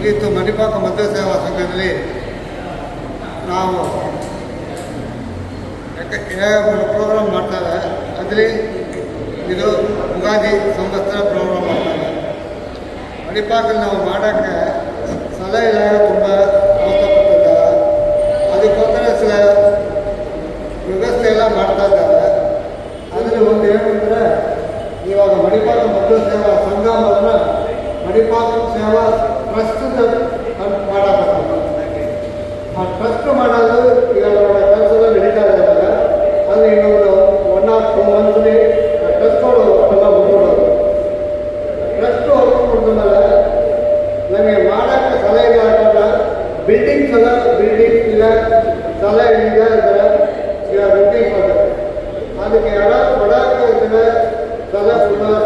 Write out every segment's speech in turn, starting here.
ಇವತ್ತು ಮಣಿಪಾಕ ಮಧ್ಯ ಸೇವಾ ಸಂಘದಲ್ಲಿ ನಾವು ಪ್ರೋಗ್ರಾಮ್ ಮಾಡ್ತಾರೆ. ಅದರಲ್ಲಿ ಇದು ಯುಗಾದಿ ಸಂವತ್ಸರ ಪ್ರೋಗ್ರಾಮ್ ಮಾಡ್ತಾರೆ. ಮಣಿಪಾಕಲ್ಲಿ ನಾವು ಮಾಡೋಕ್ಕೆ ಸಲಹೆ ಇಲ್ಲ, ತುಂಬ ಅವಶ್ಯಪಟ್ಟಿದ್ದಾರೆ. ಅದಕ್ಕೋಸ್ಕರ ಸಿಲ ವ್ಯವಸ್ಥೆ ಎಲ್ಲ ಮಾಡ್ತಾ ಇದ್ದಾರೆ. ಅದರಲ್ಲಿ ಒಂದು ಏನಂದರೆ, ಇವಾಗ ಮಣಿಪಾಕ ಮಧ್ಯ ಸೇವಾ ಸಂಘ ಮಾತ್ರ ಮಣಿಪಾಕ ಸೇವಾ ಟ್ರಸ್ಟ್ ಮಾಡಬೇಕು. ಆ ಟ್ರಸ್ಟ್ ಮಾಡೋದು ಈಗ ಕೆಲಸಗಳು ನಡೀತಾ ಇದ್ದಾರೆ. ಅಲ್ಲಿ ಇನ್ನೊಂದು 1 or 2 ಮಂತ್ಲಿ ಟ್ರಸ್ಟ್ಗಳು ಎಲ್ಲ ಮುಗಿಬಿಡೋದು. ಟ್ರಸ್ಟ್ ಹೊರಟುಕೊಂಡ ಮೇಲೆ ನಮಗೆ ಮಾಡೋಕ್ಕೆ ಸಲಹೆ ಇಲ್ಲ. ಬಿಲ್ಡಿಂಗ್ಸ್ ಎಲ್ಲ ಬಿಲ್ಡಿಂಗ್ ಇಲ್ಲ, ಸಲಹೆ ಇಲ್ಲ ಇದ್ದಾರೆ. ಈಗ ಬಿಲ್ಡಿಂಗ್ ಹೋದರೆ ಅದಕ್ಕೆ ಯಾರು ಕೊಡೋಕ್ಕೆ ಇದ್ದಾರೆ, ಸಲಹೆ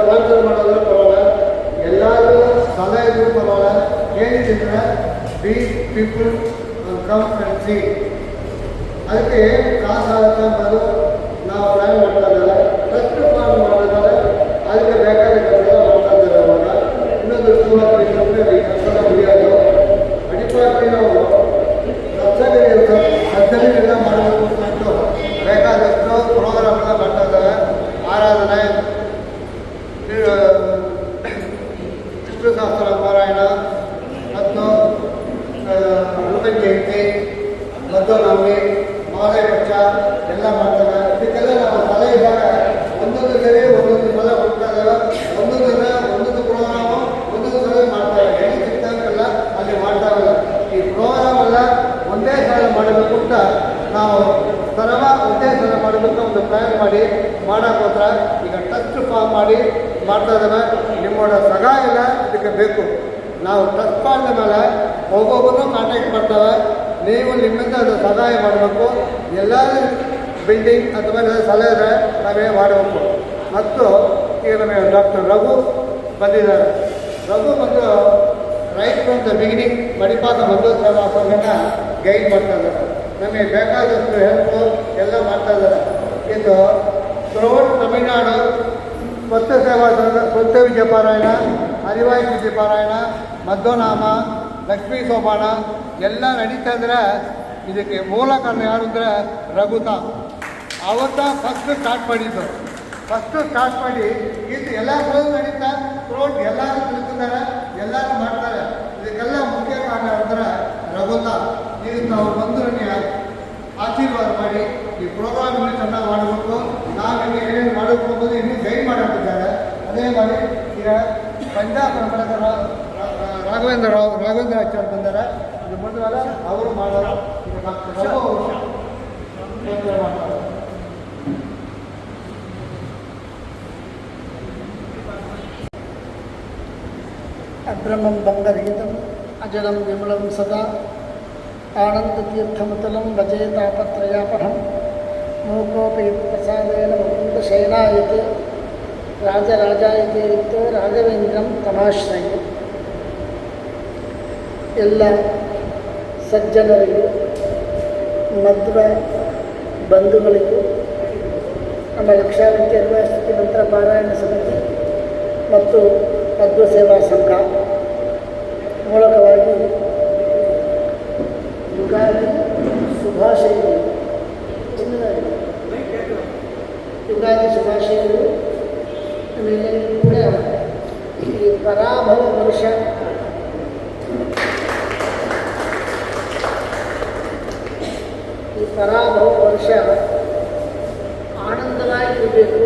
ಸ್ಪಾನ್ಸರ್ ಮಾಡೋದು ಬರೋಲ್ಲ, ಎಲ್ಲರೂ ಸಲಹೆ ಇದ್ರೂ ಬರೋಲ್ಲ. ಏನಿದ್ರೆ ಪೀಪಲ್ ಕಮ್ ಆ್ಯಂಡ್ ಸಿ. ಅದಕ್ಕೆ ಕಾಸು ಆಗುತ್ತೆ ಅನ್ನೋದು ನಾವು ಪ್ಲ್ಯಾನ್ ಮಾಡ್ತಾ ಇದ್ದಾರೆ. ಟ್ರಸ್ಟ್ ಪ್ಲಾನ್ ಮಾಡಿದ್ದಾರೆ. ಅದಕ್ಕೆ ಬೇಕಾದ ಕೆಲಸ ಮಾಡ್ತಾ ಇದ್ದಾರೆ. ಇವಾಗ ಇನ್ನೊಂದು ಈ ಕೆಲಸ ಮುಗಿಯೋದು ಮಣಿಪಾಕಿ ನಾವು ಸಜ್ಜನೆಲ್ಲ ಮಾಡಬೇಕು ಅಂತ ಬೇಕಾದಷ್ಟು ಪ್ರೋಗ್ರಾಮ್ ಎಲ್ಲ ಮಾಡ್ತಾ ಇದ್ದಾರೆ. ಆರಾಧನೆ, ವಿಷ್ಣು ಸಹಸ್ರ ಪಾರಾಯಣ ಮತ್ತು ಹನುಮನ್ ಜಯಂತಿ, ಮಧ್ವನವಮಿ, ಮಹಾಲಯ ಪಕ್ಷ ಎಲ್ಲ ಮಾಡ್ತಾರೆ. ಇದಕ್ಕೆಲ್ಲ ನಾವು ಸಲಹೆ ಇದ್ದಾಗ ಒಂದೊಂದು ಸರಿ ಒಂದೊಂದು ಸಲ ಹೋಗ್ತಾ ಇದ್ದಾರೆ. ಒಂದೊಂದು ದಿನ ಒಂದೊಂದು ಪ್ರೋಗ್ರಾಮು ಒಂದೊಂದು ಸಲ ಮಾಡ್ತಾರೆ. ಎಲ್ಲಿ ಸಿಗ್ತಾಗೆಲ್ಲ ಅಲ್ಲಿ ಮಾಡ್ತಾ ಇಲ್ಲ. ಈ ಪ್ರೋಗ್ರಾಮ್ ಎಲ್ಲ ಒಂದೇ ಸಲ ಮಾಡಬೇಕು ಅಂತ ನಾವು ಒಂದೇ ಸಲ ಮಾಡಬೇಕು ಒಂದು ಪ್ಲ್ಯಾನ್ ಮಾಡಿ ಮಾಡೋಕ್ಕೋಸ್ಕರ ಈಗ ಟ್ರಸ್ಟ್ ಫಾರ್ಮ್ ಮಾಡಿ ಮಾಡ್ತಾ ಇದ್ದಾರೆ. ನಿಮ್ಮೋட ಸಹಾಯ ಎಲ್ಲ ಇದಕ್ಕೆ ಬೇಕು. ನಾವು ಟ್ರಸ್ಟ್ ಮಾಡಿದ ಮೇಲೆ ಒಬ್ಬೊಬ್ಬರು ಕಾಂಟ್ಯಾಕ್ಟ್ ಮಾಡ್ತೇವೆ. ನೀವು ನಿಮ್ಮಿಂದ ಅದು ಸಹಾಯ ಮಾಡಬೇಕು. ಎಲ್ಲ ಬಿಲ್ಡಿಂಗ್ ಅಥವಾ ಸಲಹೆ ನಾವೇ ಮಾಡಬೇಕು. ಮತ್ತು ಈಗ ನಮಗೆ ಡಾಕ್ಟರ್ ರಘು ಬಂದಿದ್ದಾರೆ. ರಘು ಬಂದು ರೈಟ್ ಫ್ರಮ್ ದ ಬಿಗಿನಿಂಗ್ ಮಣಿಪಾಕ ಮಧ್ಯ ಸೇವಾ ಸಂಘನ ಗೈಡ್ ಮಾಡ್ತಾ ಇದ್ದಾರೆ. ನಮಗೆ ಬೇಕಾದಷ್ಟು ಹೆಲ್ಪು ಎಲ್ಲ ಮಾಡ್ತಾ ಇದ್ದಾರೆ. ಇದು ಥ್ರೂಔಟ್ ತಮಿಳುನಾಡು ಸ್ವಚ್ಛ ಸೇವಾ ಸಂಘ, ಸ್ವಚ್ಛ ವಿದ್ಯಾ ಪಾರಾಯಣ, ಹರಿವಾಯು ವಿದ್ಯಾ ಪಾರಾಯಣ, ಮಧ್ವನಾಮ, ಲಕ್ಷ್ಮೀ ಸೋಪಾನ ಎಲ್ಲ ನಡೀತಾ ಇದ್ರೆ ಇದಕ್ಕೆ ಮೂಲ ಕಾರಣ ಯಾರು ಅಂದರೆ ರಘುತ. ಅವತ್ತ ಫಸ್ಟ್ ಸ್ಟಾರ್ಟ್ ಮಾಡಿದ್ದು. ಸ್ಟಾರ್ಟ್ ಮಾಡಿ ಇದು ಎಲ್ಲ ನಡೀತಾ ಥ್ರೂಔಟ್ ಎಲ್ಲರೂ ತಿಳ್ತಿದ್ದಾರೆ, ಎಲ್ಲರೂ ಮಾಡ್ತಾರೆ. ಇದಕ್ಕೆಲ್ಲ ಮುಖ್ಯ ಕಾರಣ ಅಂದರೆ ರಘುತ. ಇದಕ್ಕೆ ಅವ್ರು ಬಂದು ನನಗೆ ಆಶೀರ್ವಾದ ಮಾಡಿ ಈ ಪ್ರೋಗ್ರಾಮ್ ಇನ್ನೂ ಚೆನ್ನಾಗಿ ಮಾಡಬೇಕು. ನಾವು ನಿಮಗೆ ಏನೇನು ಮಾಡಬೇಕು ಅನ್ನೋದು ಇನ್ನೂ ಗೈಡ್ ಮಾಡೋಕ್ಕಿದ್ದಾರೆ. ಅದೇ ಮಾಡಿ ಈಗ ಪಂಜಾಬ್ ರಾಘವೇಂದ್ರ ಆಚಾರ್ಯ ಬಂದಾರೆ. ಇದು ಬಂದ ಮೇಲೆ ಅವರು ಮಾಡೋರು. ಈಗ ಡಾಕ್ಟರ್ ರಘು ಅವರು ಮಾಡ್ತಾರೆ. ಅಬ್ರಹ್ಮಂ ಬಂಗರಹಿತಂ ಅಜಲಂ ವಿಮಲಂ ಸದಾ ಆನಂದತೀರ್ಥಮತಲಂ ಭಜೆ ತಾಪತ್ರಯಾಪಹಂ ಮೂಕೋಪಿ ಪ್ರಸಾದೇನ ಮುಕುಂದ ಶಯನಾಯತೆ ರಾಜರಾಜಾಯತೆ ರಿಕ್ತೋ ರಾಘವೇಂದ್ರಂ ತಮಾಶ್ರಯೆ. ಎಲ್ಲ ಸಜ್ಜನರಿಗೂ, ಮಧ್ವ ಬಂಧುಗಳಿಗೂ, ನಮ್ಮ ಲಕ್ಷಾವತಿ ಅರ್ವಾಸ್ತುತಿ ಮಂತ್ರ ಪಾರಾಯಣ ಸಮಿತಿ ಮತ್ತು ಮಧ್ವ ಸೇವಾ ಸಂಘ ಮೂಲಕವಾಗಿ ಯುಗಾದಿ ಶುಭಾಶಯಗಳು. ಯುಗಾದಿ ಶುಭಾಶಯಗಳು. ಆಮೇಲೆ ಕೂಡ ಈ ಪರಾಭವ ವರ್ಷ ಆನಂದವಾಗಿರಬೇಕು.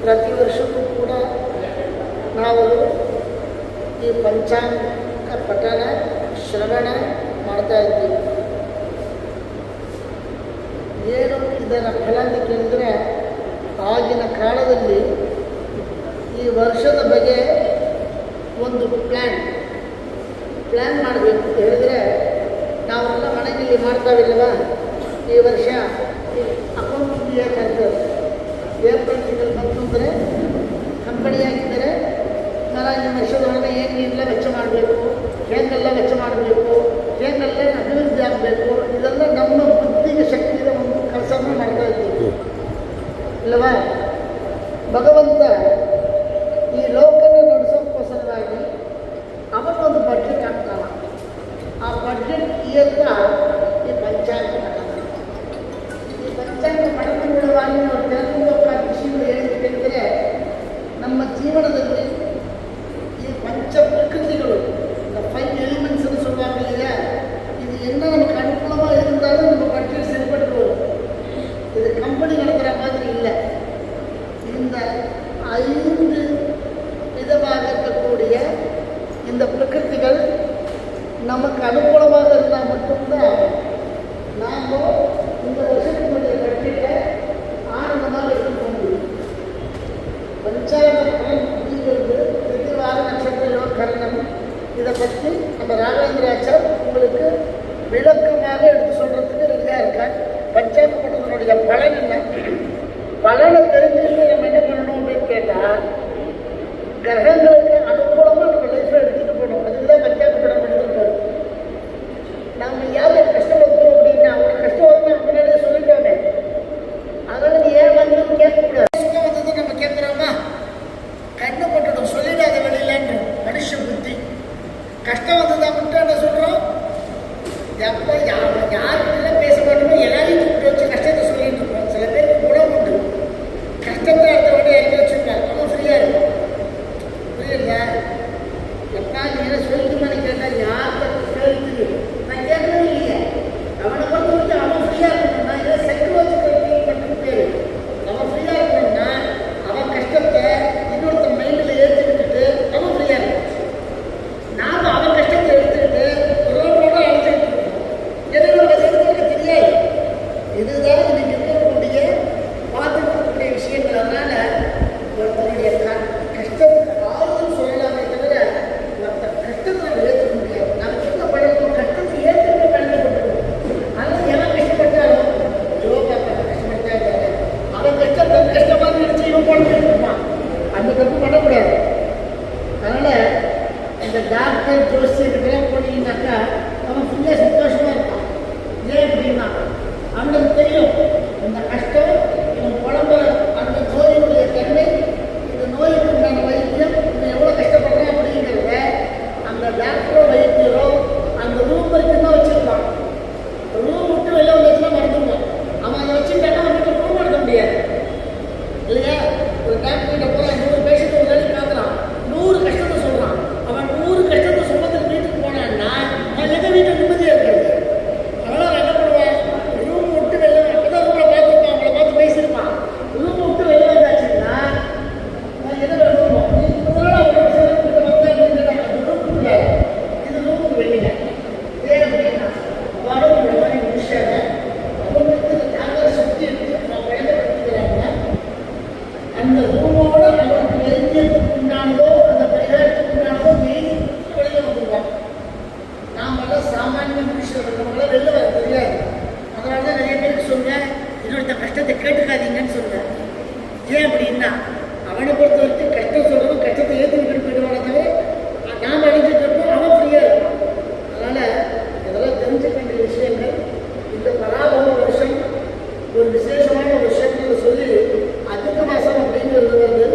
ಪ್ರತಿ ವರ್ಷವೂ ಕೂಡ ನಾವು ಈ ಪಂಚಾಂಗ ಪಠಣ ಶ್ರವಣ ಮಾಡ್ತಾ ಇದ್ದೀವಿ. ಏನು ಇದರ ಫಲ ಅಂತ ಕೇಳಿದರೆ, ಆಗಿನ ಕಾಲದಲ್ಲಿ ಈ ವರ್ಷದ ಬಗ್ಗೆ ಒಂದು ಪ್ಲ್ಯಾನ್ ಮಾಡಬೇಕು ಅಂತ ಹೇಳಿದರೆ, ನಾವೆಲ್ಲ ಮನೆಯಲ್ಲಿ ಮಾಡ್ತಾವಿಲ್ಲವ. ಈ ವರ್ಷ ಅಕೌಂಟ್ ಯಾಕಂತ ಏಪ್ರಿಲ್ ತಿಂಗಳು ಬಂತು ಅಂದರೆ ಕಂಪನಿಯಾಗಿದ್ದರೆ ಈ ವರ್ಷದೊಳಗೆ ಏನೆಲ್ಲ ವೆಚ್ಚ ಮಾಡಬೇಕು, ಹೇಗೆಲ್ಲ ವೆಚ್ಚ ಮಾಡಬೇಕು, ಹೇಗೆಲ್ಲ ಅಭಿವೃದ್ಧಿ ಆಗಬೇಕು, ಇದೆಲ್ಲ ನಮ್ಮ ಬುದ್ಧಿಗೆ ಶಕ್ತಿಯ ಒಂದು ಕೆಲಸವನ್ನು ಮಾಡ್ತಾ ಇದ್ದೀವಿ ಇಲ್ಲವಾ. ಭಗವಂತ ಈ ಲೋಕನ ನಡೆಸೋಕ್ಕೋಸ್ಕರವಾಗಿ ಅವನೊಂದು ಬಡ್ಜೆಟ್ ಬಡ್ಜೆಟ್ ಇಯರ್ನ ಈ ಪಂಚಾಂಗ ಪಠಣ. ಈ ಪಂಚಾಂಗ ಪಠಣ ಮೂಲವಾಗಿ ನಾವು ಕೆಲವೊಂದು ವಿಷಯಗಳು ಹೇಳಿದ್ರೆ ನಮ್ಮ ಜೀವನದಲ್ಲಿ ಈ ಪಂಚ ಪ್ರಕೃತಿಗಳು, ಫೈವ್ ಎಲಿಮೆಂಟ್ಸ್ சொல்லுவாங்க இல்லையா, இது என்ன நமக்கு அனுகூலமாக இருந்தாலும் நம்ம பட்ஜெட் செயல்பட்டு வரும். இது கம்பெனி நடத்துகிற மாதிரி இல்லை. இந்த 5 விதமாக இருக்கக்கூடிய இந்த பிரகிருதிகள் நமக்கு அனுகூலமாக இருந்தால் மட்டும்தான் நாம் இந்த வருஷத்தினுடைய பட்ஜெட்டை ஆனந்தமாக எடுத்துக்க முடியும். பஞ்சாங்க பலன் அப்படிங்கிறது திருவார நட்சத்திர கரணம். இதை பற்றி நம்ம ராகவேந்திராச்சார் உங்களுக்கு விளக்கமாக எடுத்து சொல்கிறதுக்கு ரெடியாக இருக்காங்க. பஞ்சாங்க பட்டத்தினுடைய பலன் என்ன, பலனை தெரிஞ்சுட்டு நம்ம என்ன பண்ணணும் அப்படின்னு கேட்டால், கிரகங்களுக்கு அனுகூலமாக நம்ம லைஃப்பை எடுத்துகிட்டு போகணும். அதுக்கு தான் பஞ்சாங்க படம் எடுத்துருக்காரு. நம்ம யாரும் கஷ்டம் வைக்கிறோம் அப்படின்னா அவங்க கஷ்டம் வந்து முன்னாடியே சொல்லிட்டோமே, அதனால் நீ ஏன் வந்து கேட்கக்கூடாது. சுத்தம் வந்தது நம்ம கேட்குறோமா, கண்ணை போட்டுடும் சொல்லிடாத வெளியிலன்னு மனுஷ புத்தி. கஷ்டம் வந்ததா மட்டும் என்ன சொல்கிறோம், எப்போ யாருக்கிட்ட பேச மாட்டோமோ எல்லாரையும் கூப்பிட்டு வச்சு கஷ்டத்தை சொல்லிட்டு இருக்கோம். சில பேருக்கு குணம் உண்டு, கஷ்டத்தை அடுத்தவங்க இறக்கி வச்சுருப்பாங்க, அவன் ஃப்ரீயாக இருக்கும். புரியுதுங்க? எப்பா நீ என்ன சொல்லிட்டுமான்னு கேட்டால் யார்கிட்ட கேள்வி நான் கேட்கவே இல்லையே. அவனை பொறுத்த வரைக்கும் அவன் ஃப்ரீயாக இருக்கணும்னா இதை சைக்கலாஜிக்கல் ட்ரீட்மெண்ட்னு பேர். அவன் ஃப்ரீயாக இருக்கணும்னா அவன் கஷ்டத்தை இன்னொருத்த மைண்டில் ஏற்றிக்கிட்டு அவன் ஃப்ரீயாக இருக்கணும். நாம் அவன் கஷ்டத்தை எடுத்துக்கிட்டு ரோடோட அழைச்சிட்டு இருக்கோம். எதுவும் கஷ்டத்துக்கு எனக்கு தெரியாது. இதுதான் இன்னைக்கு இருக்கக்கூடிய பார்த்துக்கக்கூடிய விஷயங்கள். அதனால ஒருத்தருடைய கஷ்டத்துக்கு ஆறுதல் சொல்லலாமே தவிர மற்ற கஷ்டத்தை நம்ம ஏற்றுக்க முடியாது. நம்ம என்ன பண்ணணும், கஷ்டத்தை ஏற்றுக்க கஷ்டப்பட்டுருக்கோம். அதனால் எவன் கஷ்டப்பட்டாலும் யோகாக்க கஷ்டப்பட்டா இருக்காங்க, அவன் கஷ்டத்தை கஷ்டமாக நினைச்சு இவன் போட்டு இருப்பான். அந்த தப்பு பண்ணக்கூடாது. அதனால் இந்த டாக்டர் ஜோசியர்கிட்டலாம் போனீங்கன்னாக்கா அவன் ஃபுல்லாக சந்தோஷமாக இருப்பான். ஏன் அப்படின்னா அவனுக்கு தெரியும் இந்த கஷ்டம் இவன் குழம்புற அந்த நோயினுடைய தன்மை, இந்த நோய்க்கு உண்டான வைத்தியம், இவன் எவ்வளோ கஷ்டப்படுறான் அப்படிங்கிறத அந்த டாக்டரோ வைத்தியரோ அந்த ரூம் வரைக்கும் தான் வச்சுருப்பான். ரூம் விட்டு வெளில வந்துச்சுன்னா மறந்துடுவான். அவன் அதை வச்சுட்டானா அவனுக்கு ரூம் எடுக்க முடியாது இல்லையா. ஒரு டாக்டர்கிட்ட போய் 100 பேஷண்ட் ஒரு வேலைக்கு பார்க்குறான், 100 கஷ்டத்தை சொல்கிறான். அவன் 100 கஷ்டத்தை சொன்னதுக்கு வீட்டுக்கு போனான்னா அவன் எங்கள் வீட்டில் நிம்மதியாக இருக்கிறது. அதனால் என்ன பண்ணுவான், ரூம் விட்டு வெளில அப்பதான் ரூமில் பார்த்துருப்பான், அவங்கள பார்த்து பேசியிருப்பான். ரூம் விட்டு வெளில வந்தாச்சுன்னா நான் எதை வேணும், இதனால அவங்க சேர்ந்து வந்தாங்க அது ரூமுக்குள்ள, இது ரூமுக்கு வெளியில. ஏன் அப்படின்னா அவனும் இந்த மாதிரி முடிச்சாங்க. அவங்களுக்கு இந்த தாங்கரை சுற்றி இருக்கு, நான் பயன்படுத்திக்கிறாங்க. அந்த ரூமோட அவனுக்கு நெருங்கியதுக்கு உண்டானதோ அந்த பரிகாரத்துக்கு உண்டானதோ வெளியில் வந்துடுவான். நாமெல்லாம் சாமானிய மனுஷர்கள், நம்மளாம் வெளில வர தெரியாது. அதனால தான் நிறைய பேருக்கு சொன்னேன், இன்னொருத்த கஷ்டத்தை கேட்டுக்காதீங்கன்னு சொன்னேன். ஏன் அப்படின்னா அவனை பொறுத்த வரைக்கும் கஷ்டம் சொல்கிறவன் கஷ்டத்தை ஏற்றுக்கிட்டு போயிடுவானே தவிர நாம் அழிஞ்சிட்டு இருப்போம், அவன் ஃப்ரீயாக இருப்பான். அதனால் இதெல்லாம் தெரிஞ்சுக்க வேண்டிய விஷயங்கள். இந்த பராபவ வருஷம் ஒரு விசேஷமான ஒரு விஷயங்களை சொல்லி அதிக மாதம் அப்படிங்கிறது வருது.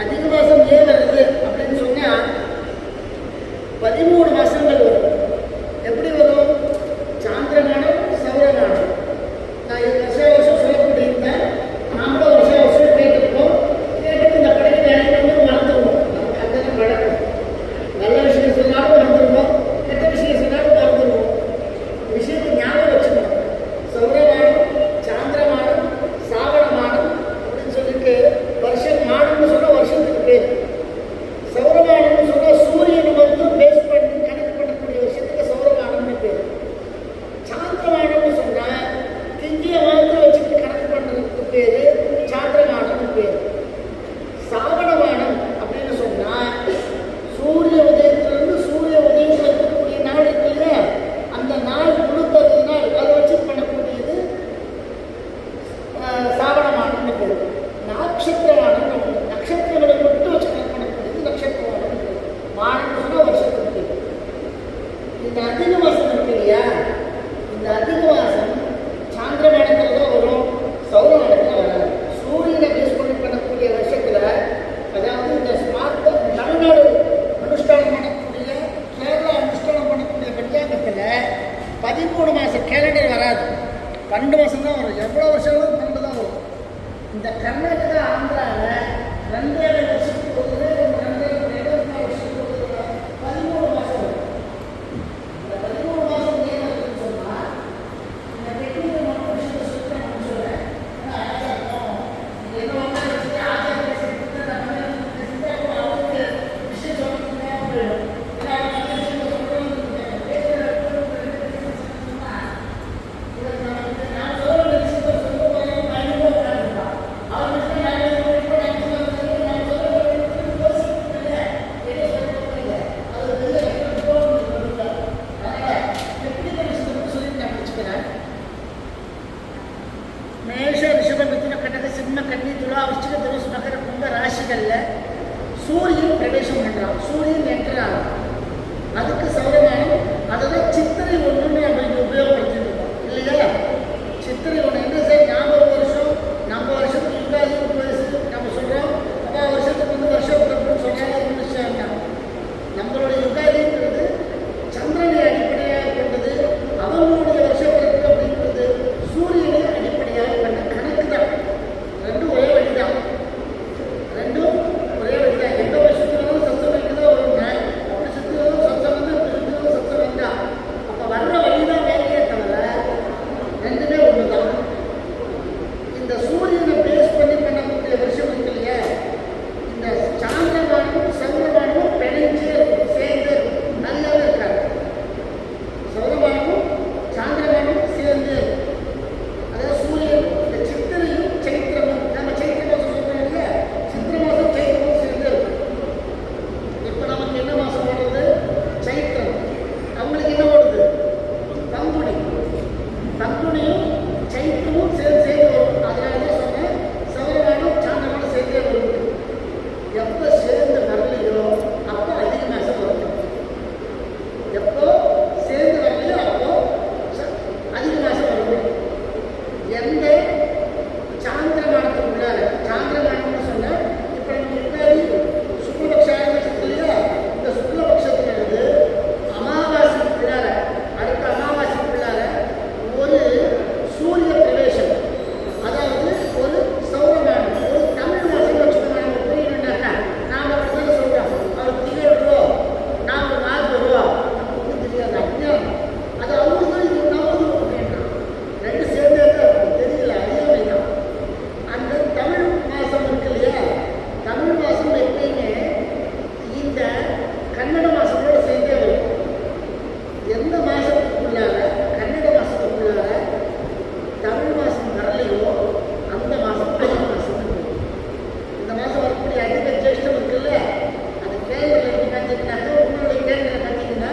அதிக மாதம் ஏன் வருது அப்படின்னு சொன்னால் 13 மாதங்கள் வரும். எப்படி வரும், சாந்திரமானம் சௌரமானம். நான் இது வருஷம் சொல்லக்கூடியிருந்தேன். நாமளும் வருஷம் கேட்டுருப்போம். கேட்டுட்டு இந்த படைக்கு வேலைக்கு மறந்துடுவோம். நமக்கு அதுதான் வழக்கம். நல்ல விஷயம் சொன்னாலும் மறந்துடுவோம், கெட்ட விஷயம் சொன்னாலும் மறந்துடுவோம். விஷயத்தை ஞாபகம் வச்சுக்கணும். சௌரமானம், சாந்திரமானம், சாவணமானம் அப்படின்னு சொல்லிட்டு வருஷம் மானம்னு சொன்னால் வருஷத்துக்கு பேர். சௌரமானம்னு சொன்னால் சூரியனை மட்டும் பேஸ் பண்ணி கணக்கு பண்ணக்கூடிய விஷயத்துக்கு சௌரமானம்னு பேர். சாந்திரமானம்னு சொன்னால் திங்கிய வாரத்தில் வச்சுட்டு கணக்கு பண்ணுறதுக்கு பேர் சாந்திரமானம்னு பேர். சாவணமானம் அப்படின்னு சொன்னால் சூரிய உதயத்திலிருந்து சூரிய உதயம் இருக்கக்கூடிய நாள் இருக்கு இல்லையா, அந்த நாள் முழுத்தறது நாள் அதை வச்சு பண்ணக்கூடியது சாவணமானம்னு பேர். நட்சத்திரமானம், நட்சத்திரங்களை மட்டும் வச்சு கணக்கு பண்ணக்கூடியது நட்சத்திரமானம்னு பேர். மானம்னு சொன்னால் வருஷத்துக்கு பேர். இந்த அதிக மாதம் இருக்கு இல்லையா, இந்த அதிக மாதம் சாந்திரமானத்தில் தான் வரும், சௌரமானத்தில் வராது. சூரியனை பேஸ் பண்ணி பண்ணக்கூடிய வருஷத்தில், அதாவது இந்த ஸ்மார்ட் தமிழ்நாடு அனுஷ்டானம் பண்ணக்கூடிய கேரளா அனுஷ்டானம் பண்ணக்கூடிய பஞ்சாங்கத்தில் 12 மாதம் தான் வரும். எவ்வளோ வருஷம் 12 தான் வரும். இந்த கர்நாடகா ஆந்திராவில் 2 வருஷத்துக்கு ஒரு 2 வருஷத்துக்கு ஒரு 13 மாதம் வரும். இந்த 13 மாதம் ஏன் வருதுன்னு சொன்னால் இந்த டெக்னிக்கல் மட்டும் விஷயத்தை சுற்றி நான் முடிச்சுடுறேன். என்ன வந்து ஆச்சாரிய பேசுறது அவருக்கு விஷயம் சொல்லிட்டு போயிடும். மேஷ ரிஷப மிதுன கடக சிம்ம கன்னி துலா விருச்சிக தனுசு மகர கும்ப ராசிகளில் சூரியன் பிரவேசம் பண்ணுறான். சூரியன் என்ட்ரான். அதுக்கு சௌரமானம் அதுதான் சித்திரை ஒன்றுன்னு நம்ம இங்கே உபயோகப்படுத்திட்டு இருக்கோம் இல்லையா? சித்திரை ஒன்று என்ன சார்? ஞாபகம் வருஷம் நம்ம வருஷத்துக்கு யுகாதி வயசு நம்ம சொல்கிறோம். அப்போ வருஷத்துக்கு வந்து வருஷம் பிறப்புன்னு சொன்னாலே ஒரு விஷயம் தான். நம்மளுடைய யுகாதிங்கிறது சந்திரனை அடிப்படையாக கொண்டது. அவங்களுடைய வருஷ பிறப்பு அப்படிங்கிறது சூரியனை அடிப்படையாக கொண்ட கணக்கு தான். ரெண்டும் ஒரே வழி தான். ரெண்டும் ஒரே வழி தான். எந்த வருஷத்துனாலும் சத்தம் வைக்கதான் வருங்க. அப்படி சுற்றுவதும் சத்தம் வந்து அப்படி சுற்றுவதும் சத்தம் வேண்டாம். அப்போ வர்ற வழி தான் வேலையே தவிர ரெண்டுமே ஒன்று தான். இந்த சூரியனை பேஸ் பண்ணி பண்ணக்கூடிய வருஷம் இருக்கு இல்லையா? இந்த சாந்திரமானமும் சௌரமானமும் பிணைஞ்சு சேர்ந்து நல்லாவே இருக்காது. சௌரமானமும் சாந்திரமானமும் சேர்ந்து அதாவது சூரியன் இந்த சித்திரையும் சைத்திரமும் நம்ம சைத்திர மாதம் சொல்கிறோம் இல்லையா? சித்திர மாதம் சைத்திரமும் சேர்ந்து இருக்கும். இப்போ நமக்கு என்ன மாதம் ஓடுறது? சைத்திரம். அவங்களுக்கு என்ன ஓடுது? பங்குனி. பங்குனியும் சைத்திரமும் சேர்ந்து வரும். அதனால தான் சொன்னேன் சௌரமானம் சாந்திரமானம் சேர்ந்தே வரும். எப்போ சேர்ந்து வரலையோ அப்போ அதிக மாதம் வரும். எப்போ சேர்ந்து வரலையோ அப்போ அதிக மாதம் வரும். எந்த சாந்திரமானத்துக்குள்ளார சாந்திரமானம்னு சொன்னால் இப்போ நம்ம முன்னாடி சுக்லபக்ஷம் இல்லையா? இந்த சுக்லபக்ஷத்துலேருந்து அமாவாசைக்குள்ளார அடுத்த அமாவாசைக்குள்ளார ஒரு சூரிய பிரவேசம், அதாவது ஒரு சௌரமானம், ஒரு தமிழ் மாதம் வச்சுக்கோங்க. நம்ம புரியணுன்னாக்கா நாம் அப்படி தான் சொல்கிறோம். அவர் திகழ்றோ நாம் மாறுறோம் நமக்கு தெரியாது. அஞ்ஞானம் அது அவங்களுக்கு தான். இது நமக்கு அப்படின்னா ரெண்டு சேர்ந்தே தான் இருக்கும். தெரியல, அறியாமை தான். அந்த தமிழ் மாதம் இருக்கு இல்லையா? தமிழ் மாதம் எப்பயுமே இந்த கன்னட மாதத்தோடு சேர்ந்தே வரும். எந்த மாதத்துக்குள்ளார கன்னட மாதத்துக்குள்ளார தமிழ் மாதம் வரலையோ அந்த மாதம் அதிக மாதம். இந்த மாதம் வரக்கூடிய அதிக ஜேஷ்டம் இருக்குல்ல, அது கேள்வியில் எப்படி பார்த்தீங்கன்னாக்கா உங்களுடைய கேள்வியில் பார்த்தீங்கன்னா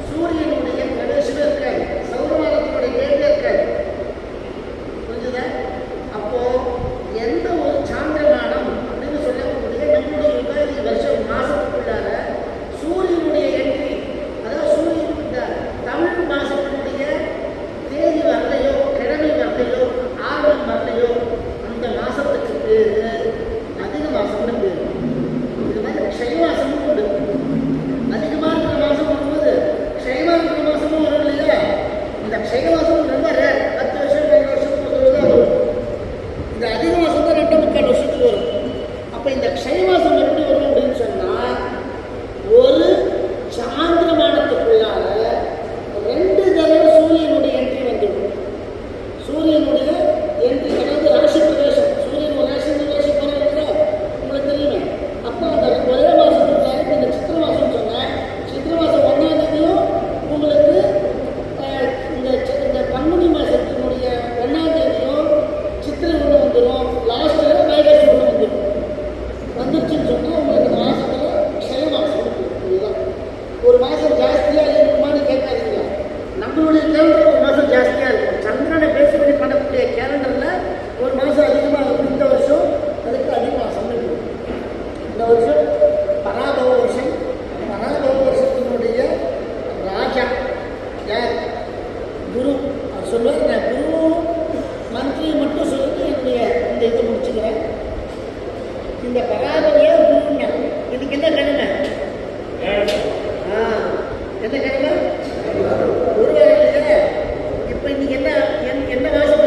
சூரியனுடைய பிரவேசமே இருக்காது, சௌரமானத்தினுடைய கேள்வியே இருக்காது. புரிஞ்சுதா? அப்போ எந்த ஒரு சாந்திரமானம் அப்படின்னு சொல்லக்கூடிய நம்முடைய யுகாதி வருஷம் மாதத்துக்குள்ளார சூரியனுடைய என்ட்ரி, அதாவது சூரியன் இந்த தமிழ் மாதத்தினுடைய தேதி வரலையோ கிழமை வரலையோ ஆர்வம் வரலையோ அந்த மாதத்துக்கு பேர் அதிக மாதம்னு பேர். இது மாதிரி க்ஷய மாதமும் உண்டு. அதிகமாக இருக்கிற மாதம் வரும்போது க்ஷயமாக இருக்கிற மாதமும் வரும் இல்லையா? இந்த க்ஷய மாதம் ரொம்ப ரேர். 10 வருஷம் 12 வருஷத்துக்கு ஒரு தடவை தான் வரும். இந்த அதிக மாதம் தான் 2.25 வருஷத்துக்கு வரும். அப்போ இந்த க்ஷய மாதம் எப்படி வரும் அப்படின்னு சொன்னால் ஒரு சாந்திரமானத்துக்குள்ளார 2 தடவை சூரியனுடைய என்ட்ரி வந்துடும். சூரியனுடைய என்ட்ரி அதாவது ராசி பிரவேசம். சூரியன் ஒரு ராசி ராசி போகிறோம் உங்களுக்கு தெரியுமே. அப்போ அந்த ஒரே மாதத்துக்குள்ளார இந்த சித்திர மாதம் சொன்னேன். சித்திர மாதம் 1ஆம் தேதியும் உங்களுக்கு இந்த பங்குனி மாதத்தினுடைய 1ஆம் தேதியும் சித்திரை ஒன்று வந்துடும். லாஸ்ட்டில் வைகாசி ஒன்று வந்துடும். வந்துருச்சுன்னு சொன்னால் உங்களுக்கு இந்த மாதத்தில் க்ஷய மாதம். இதுதான் ஒரு மாதம் ஜாஸ்தியாக இருக்குமான்னு கேட்காதீங்க. நம்மளுடைய கேலண்டர் ஒரு மாதம் ஜாஸ்தியாக இருக்கும். சந்திரனை பேஸ் பண்ணி பண்ணக்கூடிய கேலண்டரில் ஒரு மாதம் அதிகமாக இருக்கும். இந்த வருஷம் அதுக்கு அதிக மாதம் இருக்கும். இந்த வருஷம் பராபவ வருஷம். பராபவ வருஷத்தினுடைய ராஜா யார்? குரு. அவர் சொல்லுவார், நான் குரு மந்திரி மட்டும் சொல்லிட்டு என்னுடைய இந்த இதை முடிச்சுக்கிறேன். இந்த பராபவையா குருன்னா இதுக்கு என்ன கிழமை? என்ன கிழமை? குருவார. இப்போ இன்னைக்கு என்ன மாதம்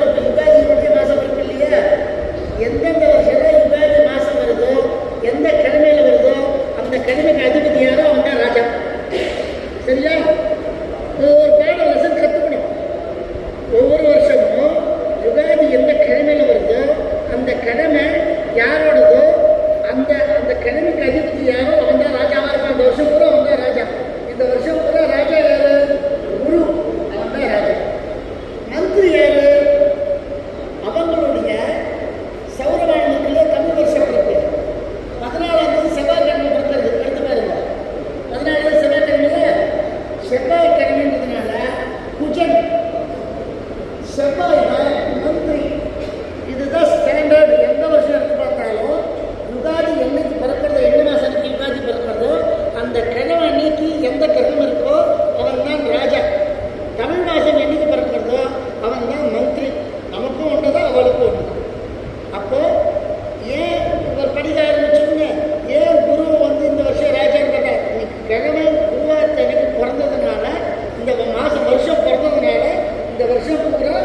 வருஷம் பூரா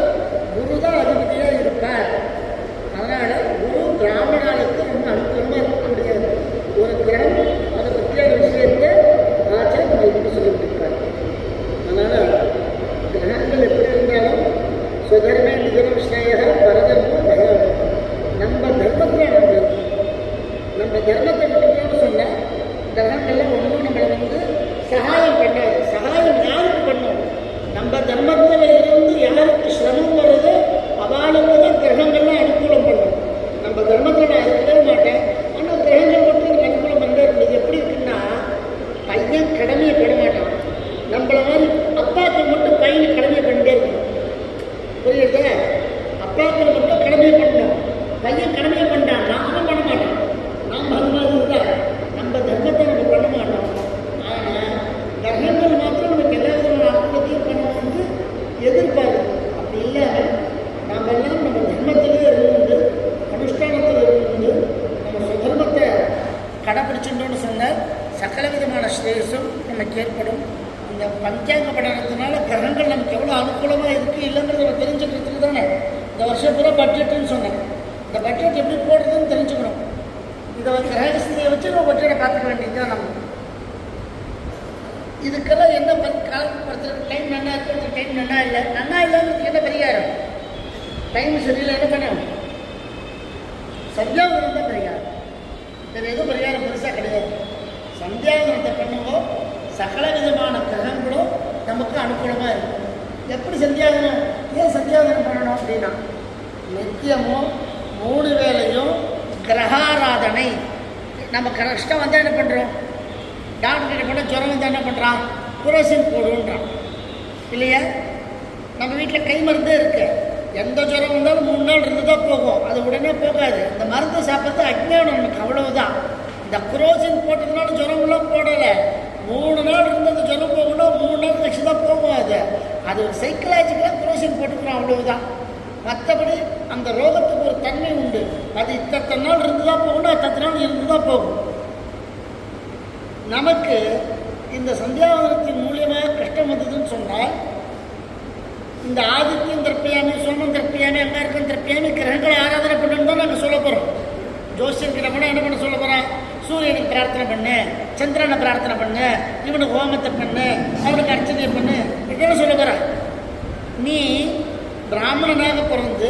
குரு தான் அதிபதியாக இருப்பார். அதனால் குரு பிராமணர்களுக்கு ரொம்ப அனுகூலமாக இருக்கக்கூடிய ஒரு கிரகம். அதை பற்றியான விஷயத்தை ஆச்சாரம் உங்களுக்கு சொல்லிவிட்டிருக்கார். அதனால் கிரகங்கள் எப்படி இருந்தாலும் சுதர்மே நிகழும் ஸ்நேக பரதர்மம் பகவான். நம்ம தர்மத்தில் நம்ம தர்மத்தை விட்டுக்கணும்னு சொன்னால் கிரகங்கள்லாம் ஒன்றும் நம்மளை சகாயம் பண்ணாது. சகாயம் யாருக்கு பண்ணும்? நம்ம தர்மத்தில் இருந்து யாருக்கு சிரமம் வருதோ அவளுக்கு தான் கிரகங்கள்லாம் அனுகூலம் பண்ணும். நம்ம தர்மத்தில் நான் இருக்கவே மாட்டேன், ஆனால் கிரகங்கள் மட்டும் எனக்கு அனுகூலம் பண்ணவே இருந்தது. எப்படி இருக்குன்னா, பையன் கடமையை பண்ண மாட்டான். நம்மள மாதிரி அப்பாக்கள் மட்டும் பையனுக்கு கடமையை பண்ணிட்டே இருக்கணும். புரியுது? அப்பாக்கள் மட்டும் கடமையை பண்ணணும். பையன் கடமையை பண்ணிட்டான், நானும் பண்ண மாட்டேன். நாம் அது மாதிரி இருந்தால் நம்ம தர்மத்தை நம்ம பண்ண மாட்டோம். ஆனால் கிரகங்கள் மாத்திரம் நமக்கு எல்லா விதமான அனுகூலத்தையும் பண்ணணும்னு எதிர்பார்க்கும். அப்படி இல்லாமல் நாம் எல்லாம் நம்ம தர்மத்திலே இருந்து அனுஷ்டானத்தில் இருந்து நம்ம சுதர்மத்தை கடைப்பிடிச்சுட்டோன்னு சொன்னால் சகல விதமான ஸ்ரேயஸும் நமக்கு ஏற்படும். இந்த பஞ்சாங்க படத்தினால கிரகங்கள் நமக்கு எவ்வளோ அனுகூலமாக இருக்குது இல்லைங்கிறத நம்ம தெரிஞ்சுக்கிறதுக்கு தானே இந்த வருஷம் பூரா பட்ஜெட்டுன்னு சொன்னேன். இந்த பட்ஜெட் எப்படி போடுறதுன்னு தெரிஞ்சுக்கணும். இதை கிரகஸ்தியை வச்சு நம்ம பட்ஜெட்டை பார்த்துக்க வேண்டியது தான். நம்ம இதுக்கெல்லாம் என்ன காலப்படுத்துறது? டைம் நல்லா இருக்கிறது, டைம் நல்லா இல்லை. நல்லா இல்லைங்கிறதுக்கு என்ன பரிகாரம்? டைம் சரியில்லை, என்ன பண்ணணும்? சந்தியாவதனம் தான் பரிகாரம். வேறு எதுவும் பரிகாரம் பெருசாக கிடையாது. சந்தியாவதனத்தை பண்ணும்போது சகல விதமான கிரகங்களும் நமக்கு அனுகூலமாக இருக்கும். எப்படி சந்தியாவதனம்? ஏன் சந்தியாவதனம் பண்ணணும் அப்படின்னா, நித்தியமும் 3 வேளையும் கிரகாராதனை. நம்ம கஷ்டம் வந்தால் என்ன பண்ணுறோம்? டாக்டர் கிட்ட போனால் ஜுரம் வந்தால் என்ன பண்ணுறான்? குரோசின் போடுன்றான் இல்லையா? நம்ம வீட்டில் கை மருந்தே இருக்குது. எந்த ஜுரம் வந்தாலும் 3 நாள் இருந்து தான் போகும், அது உடனே போகாது. இந்த மருந்து சாப்பிட்றது அஜ்ஞானம் நமக்கு, அவ்வளவுதான். இந்த குரோசின் போட்டதுனால ஜுரம்லாம் போடலை. 3 நாள் இருந்தது ஜுரம் போகணும், 3 நாள் கழிச்சு தான் போகும். அது ஒரு சைக்கலாஜிக்கலாக குரோசின் போட்டுக்கிறோம், அவ்வளவுதான். மற்றபடி அந்த ரோகத்துக்கு ஒரு தன்மை உண்டு. அது இத்தனை நாள் இருந்து தான் போகணும், அத்தனை நாள் இருந்து தான் போகும். நமக்கு இந்த சந்தியாவதனத்தின் மூலியமாக கஷ்டம் வந்ததுன்னு சொன்னால், இந்த ஆதித்யம் திரப்பியாமி, சோமம் திரப்பியாமி, அங்காரகம் திரப்பியாமி கிரகங்களை ஆராதனை பண்ணணும் தான் நாங்கள் சொல்ல போகிறோம். ஜோசியர்கிட்ட கூட என்ன பண்ண சொல்ல போகிறோம்? சூரியனுக்கு பிரார்த்தனை பண்ணு, சந்திரனை பிரார்த்தனை பண்ணு, இவனுக்கு ஹோமத்தை பண்ணு, அவனுக்கு அர்ச்சனை பண்ணு, இதெல்லாம் சொல்ல போகிற. நீ பிராமணனாக பிறந்து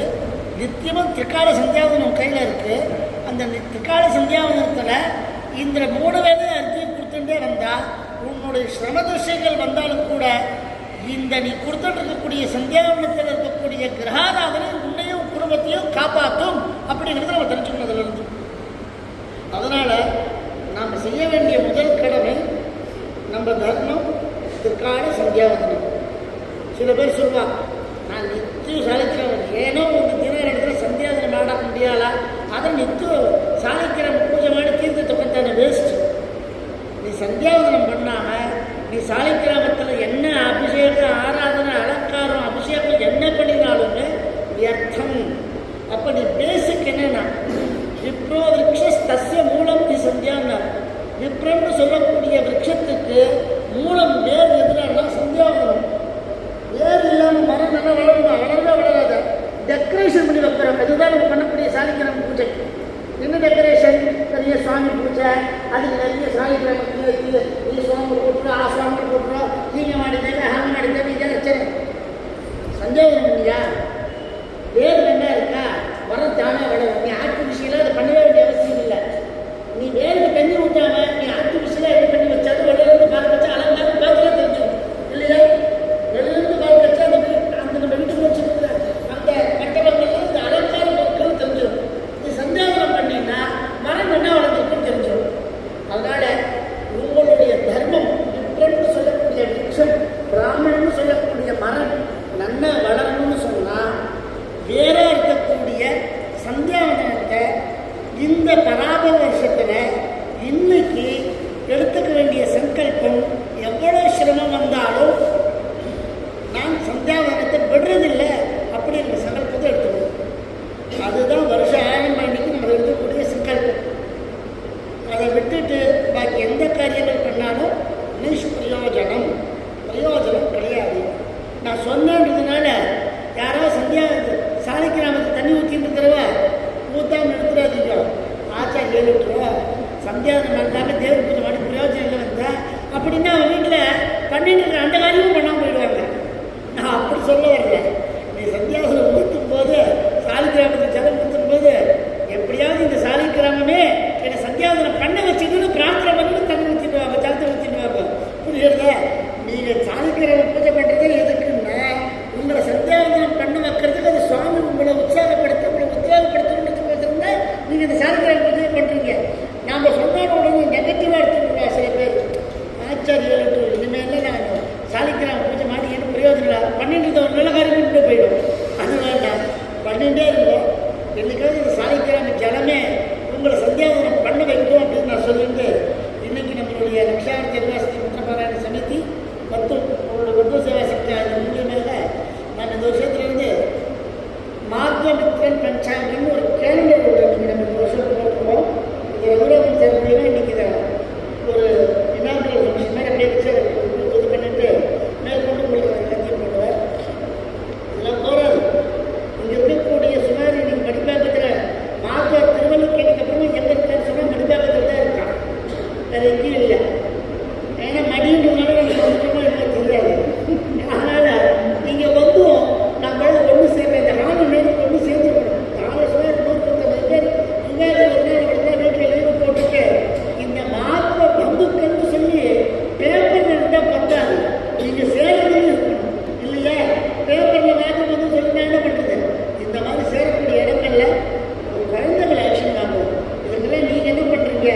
நித்தியமும் திரிகால சந்தியாவதனம் கையில் இருக்குது. அந்த திரிகால சந்தியாவதனத்தில் இந்த 3 வேலை அர்த்தியம் கொடுத்துட்டே வந்தால், உன்னுடைய சிரம தோஷங்கள் வந்தாலும் கூட இந்த நீ கொடுத்துட்டு இருக்கக்கூடிய சந்தியாவதனத்தில் இருக்கக்கூடிய கிரகாராதனை உன்னையும் குடும்பத்தையும் காப்பாற்றும் அப்படிங்கிறத நம்ம தெரிஞ்சுக்கணும் அதிலிருந்து. அதனால் நாம் செய்ய வேண்டிய முதல் கடமை நம்ம தர்மம் திரிகால சந்தியாவதனம். சில பேர் சொல்லுவாங்க, நான் நித்தியம் சாலிக்கிறவன், ஏனோ ಒಂದು ದಿನ ನಡೆದ್ರೆ ಸಂಧ್ಯಾವದನ ಮಾಡಕ್ಕೆ முடியல, ಆದರೆ நித்தியம் சாலிக்கிறவன் பூஜை ಮಾಡಿ தீர்த்து தொக்கத்தான வேஸ்ட். நீ சந்தியாவதனம் பண்ணாமல் நீ சாலிக்கிராமத்தில் என்ன அபிஷேகம், ஆராதனை, அலங்காரம், அபிஷேகம் என்ன பண்ணினாலுமே வியர்த்தம். அப்போ நீ பேசிக் என்னன்னா, விப்ரோ விரக்ஷ தஸ்ய மூலம் நீ சந்தியான்னா. விப்ரம்னு சொல்லக்கூடிய விரக்ஷத்துக்கு மூலம் வேறு எதுனா சந்தியாவதனம். வேறு இல்லாமல் மரம் நல்லா வளருமா? வளரவே வளராத. டெக்கரேஷன் பண்ணி வைக்கிறோம், அதுதான் நம்ம பண்ணக்கூடிய சாலிக்கிராம பூஜை. என்ன டெக்கரேஷன்? பெரிய சுவாமி பூஜை, அதுக்கு நிறைய சாலிக்கிராமத்தில் ಈ ಸ್ವಾಮಿ ಕೊಟ್ಟರು, ಆ ಸ್ವಾಮಿ ಕೊಟ್ಟರು, ಹೀಗೆ ಮಾಡಿದ್ದೇವೆ, ಹಾಗೆ ಮಾಡಿದ್ದೇವೆ, ಈಗ ರಚನೆ. சந்தேகம் இல்லையா? வேறு நல்லா இருக்கா? மரம் தானே வளரும். நீ ஆர்டிஃபிஷியலாக அதை பண்ணவே வேண்டிய அவசியம் இல்லை. நீ வேருக்கு தண்ணி ஊற்றாம நீ ஆர்டிஃபிஷியலாக என்ன பண்ணி வச்சாலும் வளர்ந்து பார்க்க வச்சா அலங்காரம் பார்க்கவே தெரிஞ்சுக்கணும். நான் சொல்ல வரல. நீ சந்தியாவனம் ஊற்றும் போது சாலி கிராமத்துக்கு ஜலம் ஊற்றும் போது எப்படியாவது இந்த சாலி கிராமமே என்னை சந்தியாவனம் பண்ண வச்சுட்டு பிரார்த்தனை பண்ணிட்டு தண்ணி ஊற்றிடுவாங்க, ஜலத்தை ஊற்றிடுவாங்க. புரியுறதா? நீங்கள் சாலி கிராமம் பூஜை பண்ணுறதே எதுக்குன்னா உங்களை சந்தியாவனம் பண்ண வைக்கிறதுக்கு அது சுவாமி உங்களை உற்சாகப்படுத்த உங்களை உத்வேகப்படுத்தணுன்றதுக்கு நீங்கள் இந்த சாலி கிராம பூஜை பண்ணுறீங்க. நாம் சொன்ன உடனே நெகட்டிவாக எடுத்துருக்கோம் சில பேர். ஆச்சாரியர்கள் இனிமேல் நான் சாலிக்கிராம பூஜை மாட்டி எனக்கு பிரயோஜனம் இல்லை, பண்ணிட்டு ஒரு நல்ல காரியம் போயிடும். அது வேண்டாம், பண்ணிகிட்டே இருந்தோம். என்னைக்காவது இந்த சாலிக்கிராம ஜலமே உங்களை சந்தியாவனம் பண்ண வைக்கும் அப்படின்னு நான் சொல்லிட்டு இன்னைக்கு நம்மளுடைய லட்சார்த்தி நிர்வாசத்தி மந்திரபாராயண சமிதி மற்றும் உங்களுடைய பத்ம சேவா சக்தி அதன் மூலியமாக நம்ம இந்த வருஷத்துலேருந்து மாத்வமித்ரன் பஞ்சாங்கன்னு ஒரு கேலண்டர் இன்றைக்கி நம்ம இந்த வருஷம் போட்டுருவோம். இது ரகுராமன் சார் மூலியமாக இன்றைக்கி இதை ஒரு இனாகுரல் ஃபங்க்ஷன் மாதிரி அப்படியே வச்சு இது பண்ணிட்டு மேற்கொண்டு உங்களுக்கு எல்லாத்தையும் பண்ணுவார். இதெல்லாம் போகாது. இங்கே இருக்கக்கூடிய சுமார் நீங்கள் மடிப்பாக்கத்தில் மாதா திருவள்ளுக்கேட்டுக்கு அப்புறமா எங்கே இருக்கான்னு சொன்னால் மடிப்பாக்கத்தில் தான் இருக்கான், வேறு எங்கேயும் இல்லை. ஏன்னா மடின்றதுனால நீங்கள் வந்துட்டோமோ எனக்கு தெரியாது. அதனால் நீங்கள் வந்தும் நம்மளால ஒன்று சேர்க்க இந்த 4 நேரம் ஒன்று சேர்ந்துருக்கணும். 4 சுமார் 150 பேர் இங்கே ஒரு நாள் வீட்டில் லீவு போட்டுட்டு இந்த மாதவ பந்துக்கள்னு சொல்லி பேப்பரில் இருந்தால் பத்தாது, நீங்கள் சேரதுன்னு இருக்கணும் இல்லையா? பேப்பரில் மாதம் வந்து சொல்லி நான் என்ன பண்ணுறது? இந்த மாதிரி சேரக்கூடிய இடங்கள்ல ஒரு குழந்தைகள் ஆக்ஷன் ஆகும். இதுக்கெல்லாம் நீங்கள் என்ன பண்ணுறீங்க?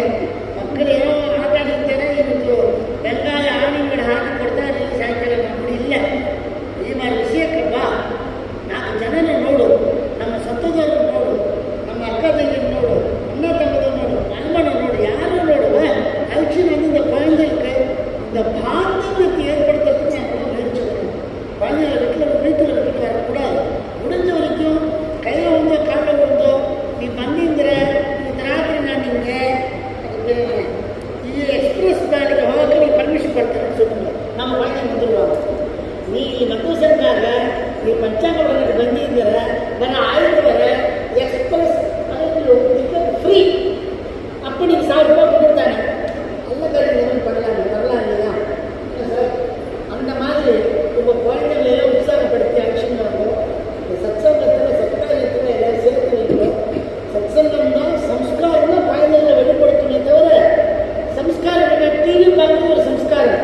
மக்களையோ ஆட்டாடித்தேனா எனக்கு வெங்காய ஆணிங்களை ஆட்டி கொடுத்தா நீங்கள் சாயங்காலம் அப்படி இல்லை. ಈ மாதிரி ವಿಷಯಕ್ಕೆ ಬಾ, ನಾಲ್ಕು ಜನನ ನೋಡು, ನಮ್ಮ ಸತ್ತದವ್ರನ್ನ ನೋಡು, ನಮ್ಮ ಅಕ್ಕ ತಂಗಿಯನ್ನು ನೋಡು, ಅಣ್ಣ ತಮ್ಮದನ್ನು ನೋಡು, ಅಮ್ಮನ ನೋಡು, ಯಾರು ನೋಡುವ அல்ட்சி வந்து இந்த குழந்தைகளுக்கு இந்த பாந்தவியத்தை ஏற்படுத்துறதுக்கு நான் முயற்சி பண்ணணும். குழந்தைகளை வீட்டில் விட்டுட்டு வரக்கூடாது. முடிஞ்ச வரைக்கும் கையில் வந்து காலில் விழுந்தோ நீ பண்ணிங்கிற இந்த ராத்திரி நான் நீங்கள் ಈ ಎಕ್ಸ್ಪ್ರೆಸ್ ಗಾಡಿಗೆ ಹೋಗಕ್ಕೆ ನೀವು ಪರ್ಮಿಷನ್ ಕೊಡ್ತಾರೆ ಸುಮ್ಮನೆ ನಮ್ಮ ಮನೆಗೆ ಬಂದಿರುವಾಗ ನೀ ಮತ್ತೊಂದ್ಸರಿನಾಗ ಈ ಪಂಚಾಂಗ ಬಂದಿದ್ದೀರ ನನ್ನ ಆಯುಧವರ ಎಕ್ಸ್ಪ್ರೆಸ್ ಟಿಕೆಟ್ ಫ್ರೀ அப்போ நீங்கள் 1000 ரூபா கொடுத்தானே நல்ல கருத்து வரலாம் இல்லையா சார்? அந்த மாதிரி உங்கள் குழந்தைகளெல்லாம் உற்சாகப்படுத்தி அக்ஷன் பண்ணுவோம். இந்த சத்சங்கத்தில் சத்காரியத்தில் எல்லாம் சேர்த்து வைக்கிறோம். சத்சங்கம் தான் சம்ஸ்காரம் தான் குழந்தைகளை வெளிப்படுத்தணுமே தவிர சம்ஸ்காரம் டிவி பார்க்குறது ஒரு சம்ஸ்காரம்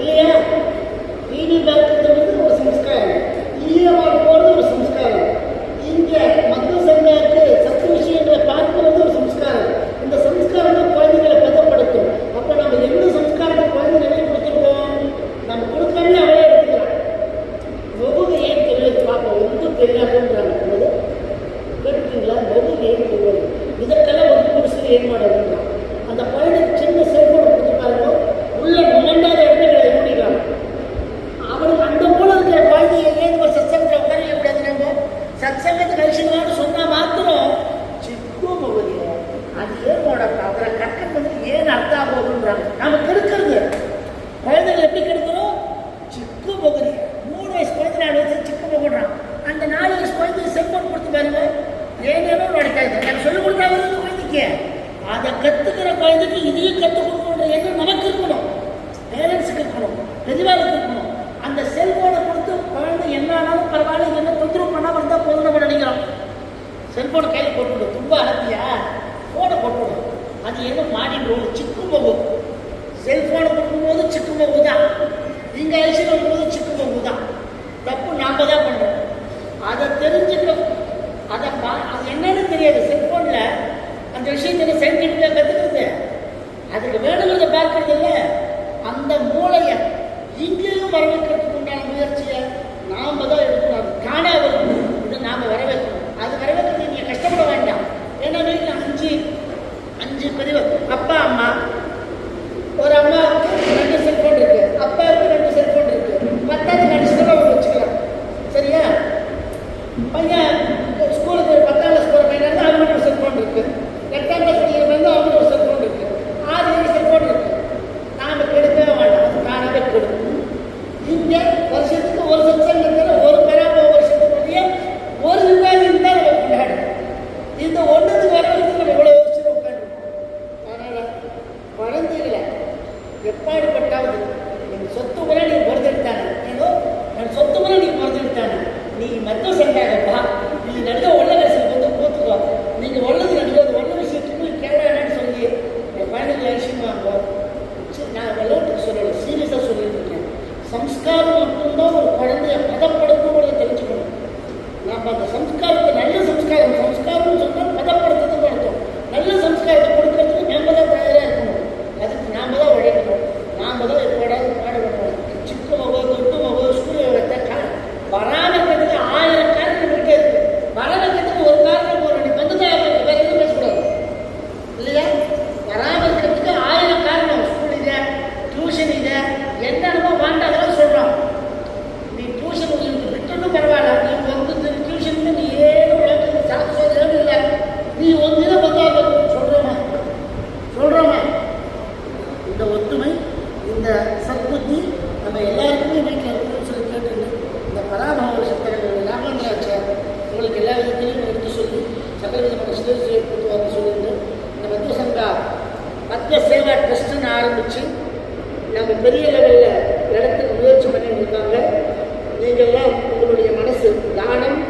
இல்லையா? டிவி பார்க்குறது வந்து ஒரு சம்ஸ்காரம், ஈரமாக போகிறது ஒரு சம்ஸ்காரம். இங்கே மத்திய சங்காருக்கு சத்து விஷயங்களை பார்க்கிறது ஒரு சம்ஸ்காரம். இந்த சம்ஸ்காரம் தான் குழந்தைகளை பதப்படுத்தும். அப்போ நம்ம எந்த சம்ஸ்காரத்தை குழந்தைகளை கொடுத்துருக்கோம்? நம்ம கொடுக்கறதே அவளே எடுத்துக்கலாம். மொபுகு ஏன் தெரியாது பார்ப்போம், ஒன்றும் தெரியாதுன்றாங்க. கேட்டுருக்கீங்களா? மொபுகு ஏன் தெரியாது, இதற்கெல்லாம் ஒரு புதுசு ஏன் மாடலாம். அந்த குழந்தைக்கு சின்ன செல்ஃபோனை கொடுத்து பாருங்க, உள்ள நோண்டாத இடத்துல மூடிக்கலாம். அவனுக்கு அந்த மூலம் இருக்கிற குழந்தைய ஏன் ஒரு சத்சங்கத்தில் உட்கார எப்படியாது? நம்ம சத்சங்கத்தை கழிச்சுக்கலாம்னு சொன்னால் மாத்திரம் சிக்கும் போகுது. அது ஏன் போடப்பா அவரை கற்கன் வந்து ஏன் அர்த்தம் ஆகுதுன்றாங்க. நம்ம கெடுக்கிறது குழந்தைகள் எப்படி கெடுக்கிறோம்? சிக்கு போகுது. 3 வயசு குழந்தை 4 வயசு சிக்கு போகுறான். அந்த 4 வயசு குழந்தைக்கு செல்ஃபோன் கொடுத்து பாருங்க, ஏனேனோ நடக்காது. எனக்கு சொல்லிக் கொடுத்தா வருது குழந்தைக்கு. அதை கற்றுக்கிற குழந்தைக்கு இதையும் கற்றுக் கொடுக்கணுன்ற எண்ணம் நமக்கு இருக்கணும், பேரண்ட்ஸுக்கு இருக்கணும், பெரியவாளுக்கு இருக்கணும். அந்த செல்ஃபோனை கொடுத்து குழந்தை என்ன ஆனாலும் பரவாயில்ல, என்ன தொந்தரவு பண்ணால் வந்தால் போதும் நம்ம நினைக்கிறோம். செல்ஃபோனை கையில் போட்டுவிடும், ரொம்ப அழகியா ஃபோனை போட்டுவிடும். அது ஏதோ மாடிடுவோம், சிக்கு போகும். செல்ஃபோனை கொடுக்கும்போது சிக்கு போகு தான், இங்கே ஐசியில் வரும்போது சிக்கு போகு தான். தப்பு நாம் தான் பண்ணுறோம். அதை தெரிஞ்சுக்க அது என்னன்னு தெரியாது. செல்ஃபோனில் அந்த விஷயத்தை சயின்டிஃபிக்காக கற்றுக்கிறது, அதுக்கு வேணுங்கிறத பார்க்கறது இல்லை. அந்த மூளையை இங்கேயும் வர வைக்கிறதுக்கு உண்டான முயற்சியை நாம் தான் எடுக்கணும். அது தானே வரும், இதை நாம் வர வைக்கணும். அது வர வைக்கிறது நீங்கள் கஷ்டப்பட வேண்டாம். ஏன்னா வீட்டில் 5 பெரியவர், அப்பா அம்மா, ஒரு அம்மாவுக்கு 2 செல்ஃபோன் இருக்குது, அப்பாவுக்கு 2 செல்ஃபோன் இருக்குது. 10வது கடைசியில் அவங்க வச்சுக்கலாம். சரியா? பையன் ஸ்கூலுக்கு 10ஆம் கிளாஸ் போகிற பையனாக இருந்தால் அவங்களுக்கு ஒரு செல்ஃபோன் இருக்குது. 8ஆம் கிளாஸ் படிக்கிற வந்து அவங்களுக்கு ஒரு செல்ஃபோன் இருக்குது. 6 செல்ஃபோன் இருக்குது. நாம் கெடுக்கவே வேண்டாம், அது தானாகவே கெடுக்கும். இங்கே வருஷத்துக்கு ஒரு சத்சங்கத்தில் ஒரு சம்ஸ்காரம் மட்டும்தான் ஒரு குழந்தைய பதப்படுத்தும் தெரிஞ்சுக்கணும். நாம் அந்த சம்ஸ்காரத்தை நல்ல சம்ஸ்காரம்னு சொன்னால் பதப்படுத்துறதுக்கு அர்த்தம். நல்ல சம்ஸ்காரத்தை கொடுக்கறதுக்கு நம்ம தான் தயாராக இருக்கணும். அதுக்கு நாம் தான் உழைக்கணும். நாம் தான் எப்போடாது பாடுபடணும். சிக்கமவோ தொட்டுமவோ சூரியத்தை பராமரிக்கிறதுக்கு 1000 காரணம் இருக்கே இருக்கு. பராமரிக்கிறதுக்கு ஒரு காரணம் ஒரு வந்து தான் வேற எதுவும் பேசக்கூடாது இல்லையா? பராமரிக்கிறதுக்கு 1000 காரணம். ஸ்கூல் இதை, டியூஷன் இதை, என்னென்னமோ வாண்டாதான் சொல்கிறோம். நீ டியூஷன் விட்டுன்னு பரவாயில்ல, நீ வந்து டியூஷன் நீ ஏழு உலகத்துக்கு சாப்பிட்டு இல்லை, நீ ஒன்று வந்தாங்க சொல்கிறோமா? இந்த ஒத்துமை, இந்த சத்புத்தி நம்ம எல்லாருக்குமே வீட்டில் இருக்கணும்னு சொல்லி கேட்டு இந்த பராமர சக்கரங்கள் ராமேந்திராச்சார் உங்களுக்கு எல்லா விதத்திலையும் எடுத்து சொல்லி சகல விதமான ஸ்டேஜ் கொடுத்து வரணும்னு சொல்லிட்டு இந்த மத்திய சங்கா மத்திய சேவா ட்ரஸ்ட்டுன்னு ஆரம்பித்து நம்ம பெரிய லெவலில் இடத்துக்கு முயற்சி பண்ணிட்டு இருக்காங்க. நீங்கள்லாம் உங்களுடைய மனசு தானம்,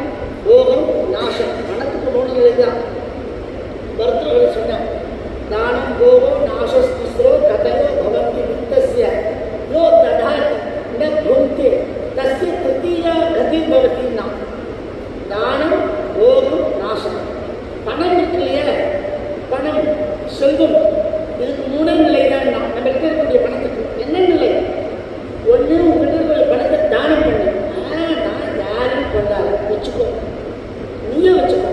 போகம், நாசம், மனத்துக்கு 3 நிலை தான். மருத்துவர்கள் சொன்னாங்க, தானம், போகம், நாசஸ்திஸ்ரோ கதவோ பவந்தி வித்தஸ்ய யோ ததாத் ந புங்கே தஸ்ய திருத்தீயா கதி பவதின்னா. தானம், போகம், நாசம். பணம் இருக்கு இல்லையா, பணம், செல்வம், இதுக்கு 3 நிலை தான். நம்ம கிட்ட இருக்கக்கூடிய பணத்துக்கு என்ன நிலை? ஒன்று, உங்கள்கிட்ட இருக்கிற பணத்தை தானம் பண்ணு. நான் யாரும் பண்ணாத வச்சுக்கோ, நீயே வச்சுக்கோ.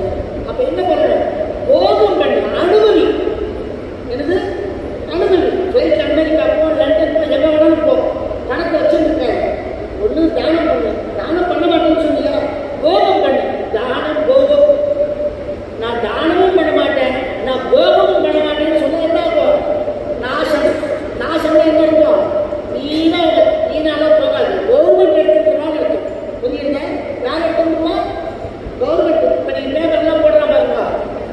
அப்போ என்ன பண்ணணும்? போகம் பண்ணு, அனுமதி. என்னது அனுமதி? ஃப்ளைட் அமெரிக்கா போ, லண்டன் போ, எங்கே வேணாலும் போ, பணத்தை வச்சுருக்கேன். ஒன்று தானம் பண்ணு. தானம் பண்ண மாட்டேன்னு சொன்னீங்க, போகம் பண்ணு. தானம், போகம். நான் தானமும் பண்ண மாட்டேன், நான் போகமும் பண்ண மாட்டேன்னு சொன்னால் என்ன ஆகும்? நாசம். நாசம்னா என்ன இருக்கும்? நீனாலும் போகாது. கவர்மெண்ட் எடுத்துக்கிறனால இருக்கும். புரியுதுங்க? யார் எடுத்துக்கணுமா? கவர்மெண்ட். இப்போ நீங்கள் பேப்பர்லாம் போடுறா பாருங்க,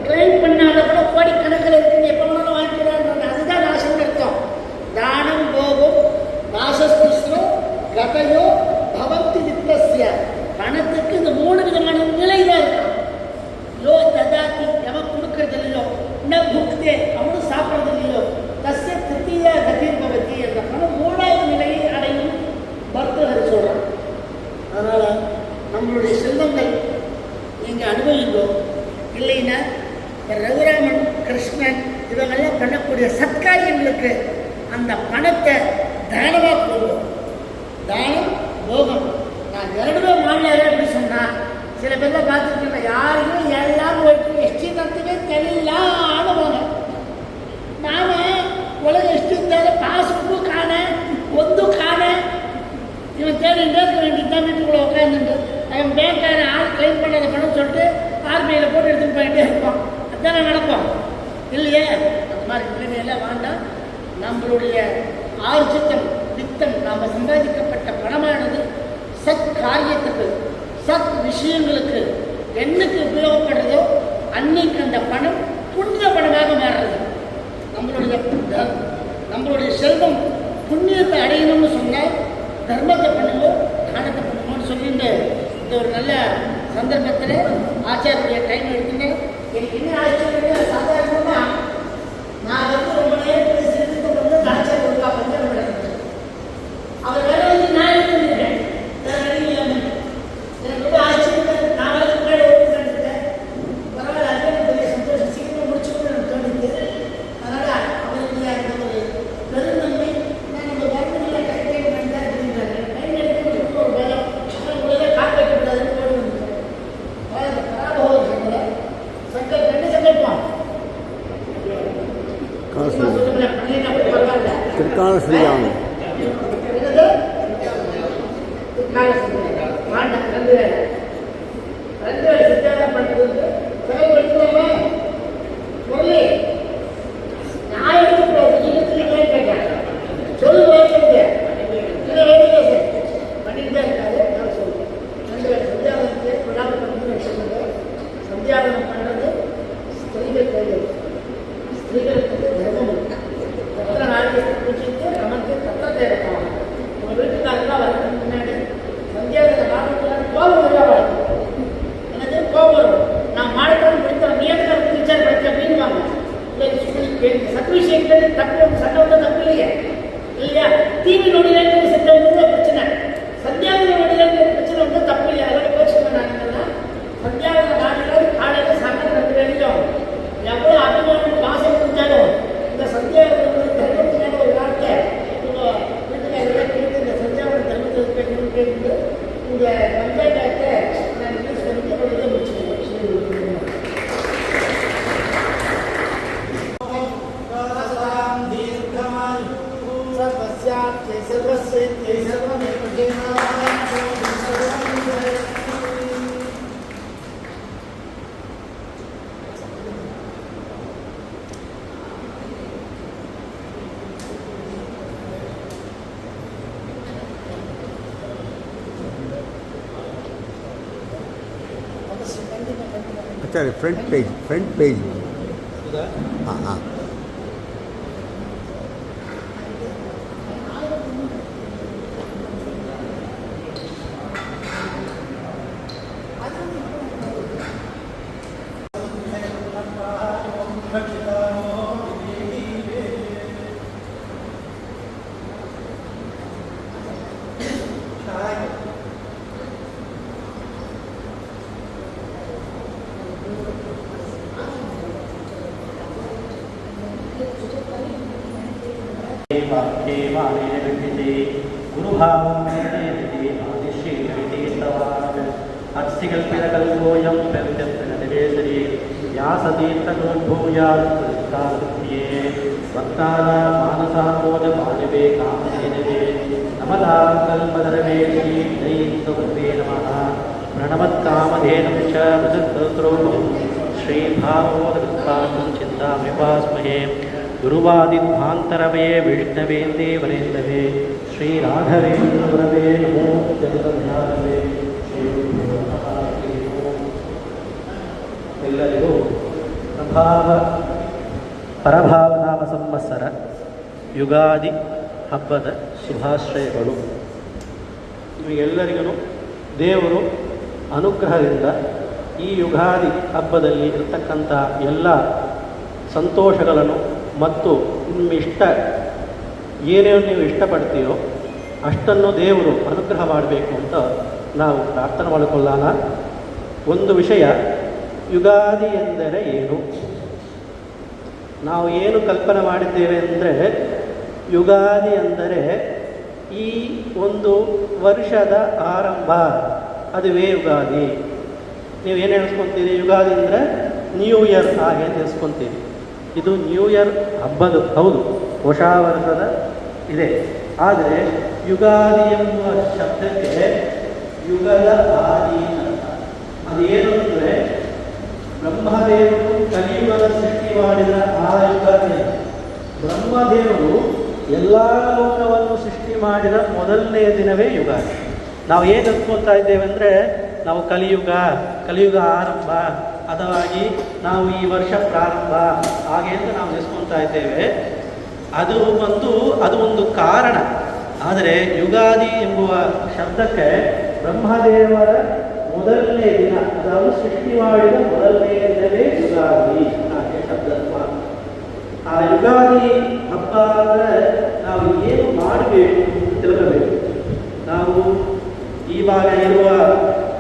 கிளைம் பண்ணாத கூட கோடிக்கணக்கில் இருக்குன்னு எப்போ வேணாலும் வாங்கிக்கிறாங்க. அதுதான் நாசம்னு அர்த்தம். தானம், போகம், நாசஸ்திஸ்ரோ கதையோ பவந்தி வித்தஸ்ய. பணத்துக்கு இந்த 3 விதமான நிலை தான் இருக்கும். யோ ததாதி, எவன் கொடுக்கறது இல்லையோ, ந புக்தே, அவனும் சாப்பிட்றது இல்லையோ, தஸ்ய திருத்தீயா கதிர் பவதி. அந்த பணம் 3வது நிலையை அடையும் மருத்துவர் சொல்கிறான். அதனால் நம்மளுடைய செல்வங்கள் நீங்கள் அனுபவிங்கோ. இல்லைன்னா ரகுராமன், கிருஷ்ணன் இவங்கெல்லாம் பண்ணக்கூடிய சத்காரியங்களுக்கு அந்த பணத்தை தானமாக கொடுக்கும். தானம், போகம். நான் 2 மாநில அப்படி சொன்னால் சில பேர்லாம் பார்த்துருக்கேன், யாருக்கும் எல்லாம் போயிட்டு எஸ்டிதத்துவே தெரியல ஆடுவாங்க. நாம் உலக எஸ்டிந்தால பாஸ்புக்கும் காண, ஒன்றும் காண. இவன் தேடிகிட்டே இருக்க வேண்டியது தான். வீட்டுக்குள்ளே உட்காந்துட்டு அவன் பேங்க்கார ஆள் கிளைம் பண்ணாத பணம் சொல்லிட்டு ஆர்பிஐயில் போட்டு எடுத்துகிட்டு போயிட்டே இருப்பான். அதுதானே நடக்கும் இல்லையே? அந்த மாதிரி நிலைமையெல்லாம் வேண்டாம். நம்மளுடைய ஆர்ஜித்தம், வித்தம், நாம் சம்பாதிக்கப்பட்ட பணமானது சத் காரியத்துக்கு, சத் விஷயங்களுக்கு என்னைக்கு உபயோகப்படுறதோ அன்னைக்கு அந்த பணம் புண்ணிய பணமாக மாறுறது. நம்மளுடைய செல்வம் புண்ணியத்தை அடையணும்னு சொன்னால் தர்மத்தை பண்ணுவோம், தானத்தை பண்ணுவோம்னு சொல்லிட்டு இந்த ஒரு நல்ல சந்தர்ப்பத்தில் ஆச்சாரிய டைம் எடுத்துங்க. எனக்கு என்ன ஆச்சரியம், சாதாரணமா நான் வந்து ரொம்ப நேரத்தில் சிறுத்தை வந்து ஆச்சாரிய ஒருக்கா பஞ்சம் நடந்தது. அவர் வேற வந்து நான் எடுத்துருக்கேன், எனக்கு ரொம்ப ஆச்சரியம். நான் வந்து முன்னாடி ஓட்டுட்டேன், பரவாயில்ல, அதுக்கு பெரிய சந்தோஷம். சீக்கிரம் முடிச்சுக்கணும்னு எனக்கு தோணுது. அதனால் அவருடைய அந்த ஒரு பெருந்தன்மை நான் நம்ம கவர்மெண்ட்டில் கரெக்டாக பண்ணிதான் அப்படின்றாங்க. டைம் எடுத்து ஒரு வேலை உலக காக்க வைக்கக்கூடாதுன்னு போட்டு வந்துட்டேன். பராபோக சங்கர் 2 சங்கல்பம் திருக்காலஸ்ரீராமன் சந்தியாவனம் பண்ணுறது ஸ்திரீகள் கையில். ஸ்திரீகளுக்கு தர்மம் இருக்கு. எத்தனை நாளைக்கு பூஜித்து நமக்கு தத்தத்தை எடுப்பாங்க. உங்கள் வீட்டுக்காரெல்லாம் வரதுக்கு முன்னாடி சந்தியாவன காலத்தில் கோபம் கேட்டு இந்த பஞ்சாயத்தை நான் ரிலீஸ் பண்ணிட்டு என்னுடைய முடிச்சுக்கிறேன். अच्छा फ्रंट पेज हाँ हाँ अत्सिकल्पितकल्पोऽयं प्रत्यर्थननिवेशने व्यासतीर्थगुरुर्भूयात्ये वक्तानां मानसामोदमानवे कामधेनवे नमतां कल्पधरवे श्रीदैस्तुभवे नमः प्रणमत्कामधेनुं च मृदत्तस्रोमं श्रीभावोदृत्पादं चिन्तामृपास्महे गुरुवादिध्वान्तरवये विष्णवेन्दे वरेन्दवे श्रीराघवेन्द्रवरवे नमो जगदध्यानवे ಎಲ್ಲರಿಗೂ ಪರಭಾವನಾಮ ಸಂವತ್ಸರ ಯುಗಾದಿ ಹಬ್ಬದ ಶುಭಾಶ್ರಯಗಳು. ನಿಮಗೆಲ್ಲರಿಗೂ ದೇವರು ಅನುಗ್ರಹದಿಂದ ಈ ಯುಗಾದಿ ಹಬ್ಬದಲ್ಲಿ ಇರತಕ್ಕಂಥ ಎಲ್ಲ ಸಂತೋಷಗಳನ್ನು ಮತ್ತು ನಿಮ್ಮಿಷ್ಟ ಏನೇನು ನೀವು ಇಷ್ಟಪಡ್ತೀರೋ ಅಷ್ಟನ್ನು ದೇವರು ಅನುಗ್ರಹ ಮಾಡಬೇಕು ಅಂತ ನಾವು ಪ್ರಾರ್ಥನೆ ಮಾಡಿಕೊಳ್ಳೋಣ. ಒಂದು ವಿಷಯ, ಯುಗಾದಿ ಎಂದರೆ ಏನು? ನಾವು ಏನು ಕಲ್ಪನೆ ಮಾಡಿದ್ದೇವೆ ಅಂದರೆ, ಯುಗಾದಿ ಅಂದರೆ ಈ ಒಂದು ವರ್ಷದ ಆರಂಭ, ಅದುವೇ ಯುಗಾದಿ. ನೀವೇನು ನೆನೆಸ್ಕೊತೀರಿ? ಯುಗಾದಿ ಅಂದರೆ ನ್ಯೂ ಇಯರ್ ಹಾಗೆ ನೆನೆಸ್ಕೊತೀರಿ. ಇದು ನ್ಯೂ ಇಯರ್ ಹಬ್ಬದ ಹೌದು, ಹೊಸ ವರ್ಷದ ಇದೆ. ಆದರೆ ಯುಗಾದಿ ಎಂಬುವ ಶಬ್ದಕ್ಕೆ ಯುಗದ ಆದಿ ಅಂತ. ಅದೇನು ಅಂದರೆ ಬ್ರಹ್ಮದೇವರು ಕಲಿಯುಗದ ಸೃಷ್ಟಿ ಮಾಡಿದ ಆ ಯುಗಾದಿ. ಬ್ರಹ್ಮದೇವರು ಎಲ್ಲ ಲೋಕವನ್ನು ಸೃಷ್ಟಿ ಮಾಡಿದ ಮೊದಲನೆಯ ದಿನವೇ ಯುಗಾದಿ. ನಾವು ಏನು ಅಂದ್ಕೊಳ್ತಾ ಇದ್ದೇವೆ ಅಂದರೆ, ನಾವು ಕಲಿಯುಗ ಆರಂಭ ಅದವಾಗಿ ನಾವು ಈ ವರ್ಷ ಪ್ರಾರಂಭ ಹಾಗೆ ಅಂತ ನಾವು ನೆನೆಸ್ಕೊಳ್ತಾ ಇದ್ದೇವೆ. ಅದು ಒಂದು ಕಾರಣ. ಆದರೆ ಯುಗಾದಿ ಎಂಬುವ ಶಬ್ದಕ್ಕೆ ಬ್ರಹ್ಮದೇವರ ಮೊದಲನೇ ದಿನ, ಅದಾವುದು ಸೃಷ್ಟಿ ಮಾಡಿದ ಮೊದಲನೆಯ ದಿನವೇ ಯುಗಾದಿ ಹಾಗೆ ಶಬ್ದತ್ವ. ಆ ಯುಗಾದಿ ಹಬ್ಬ ಅಂದರೆ ನಾವು ಏನು ಮಾಡಬೇಕು ತಿಳ್ಕೋಬೇಕು. ನಾವು ಇವಾಗ ಇರುವ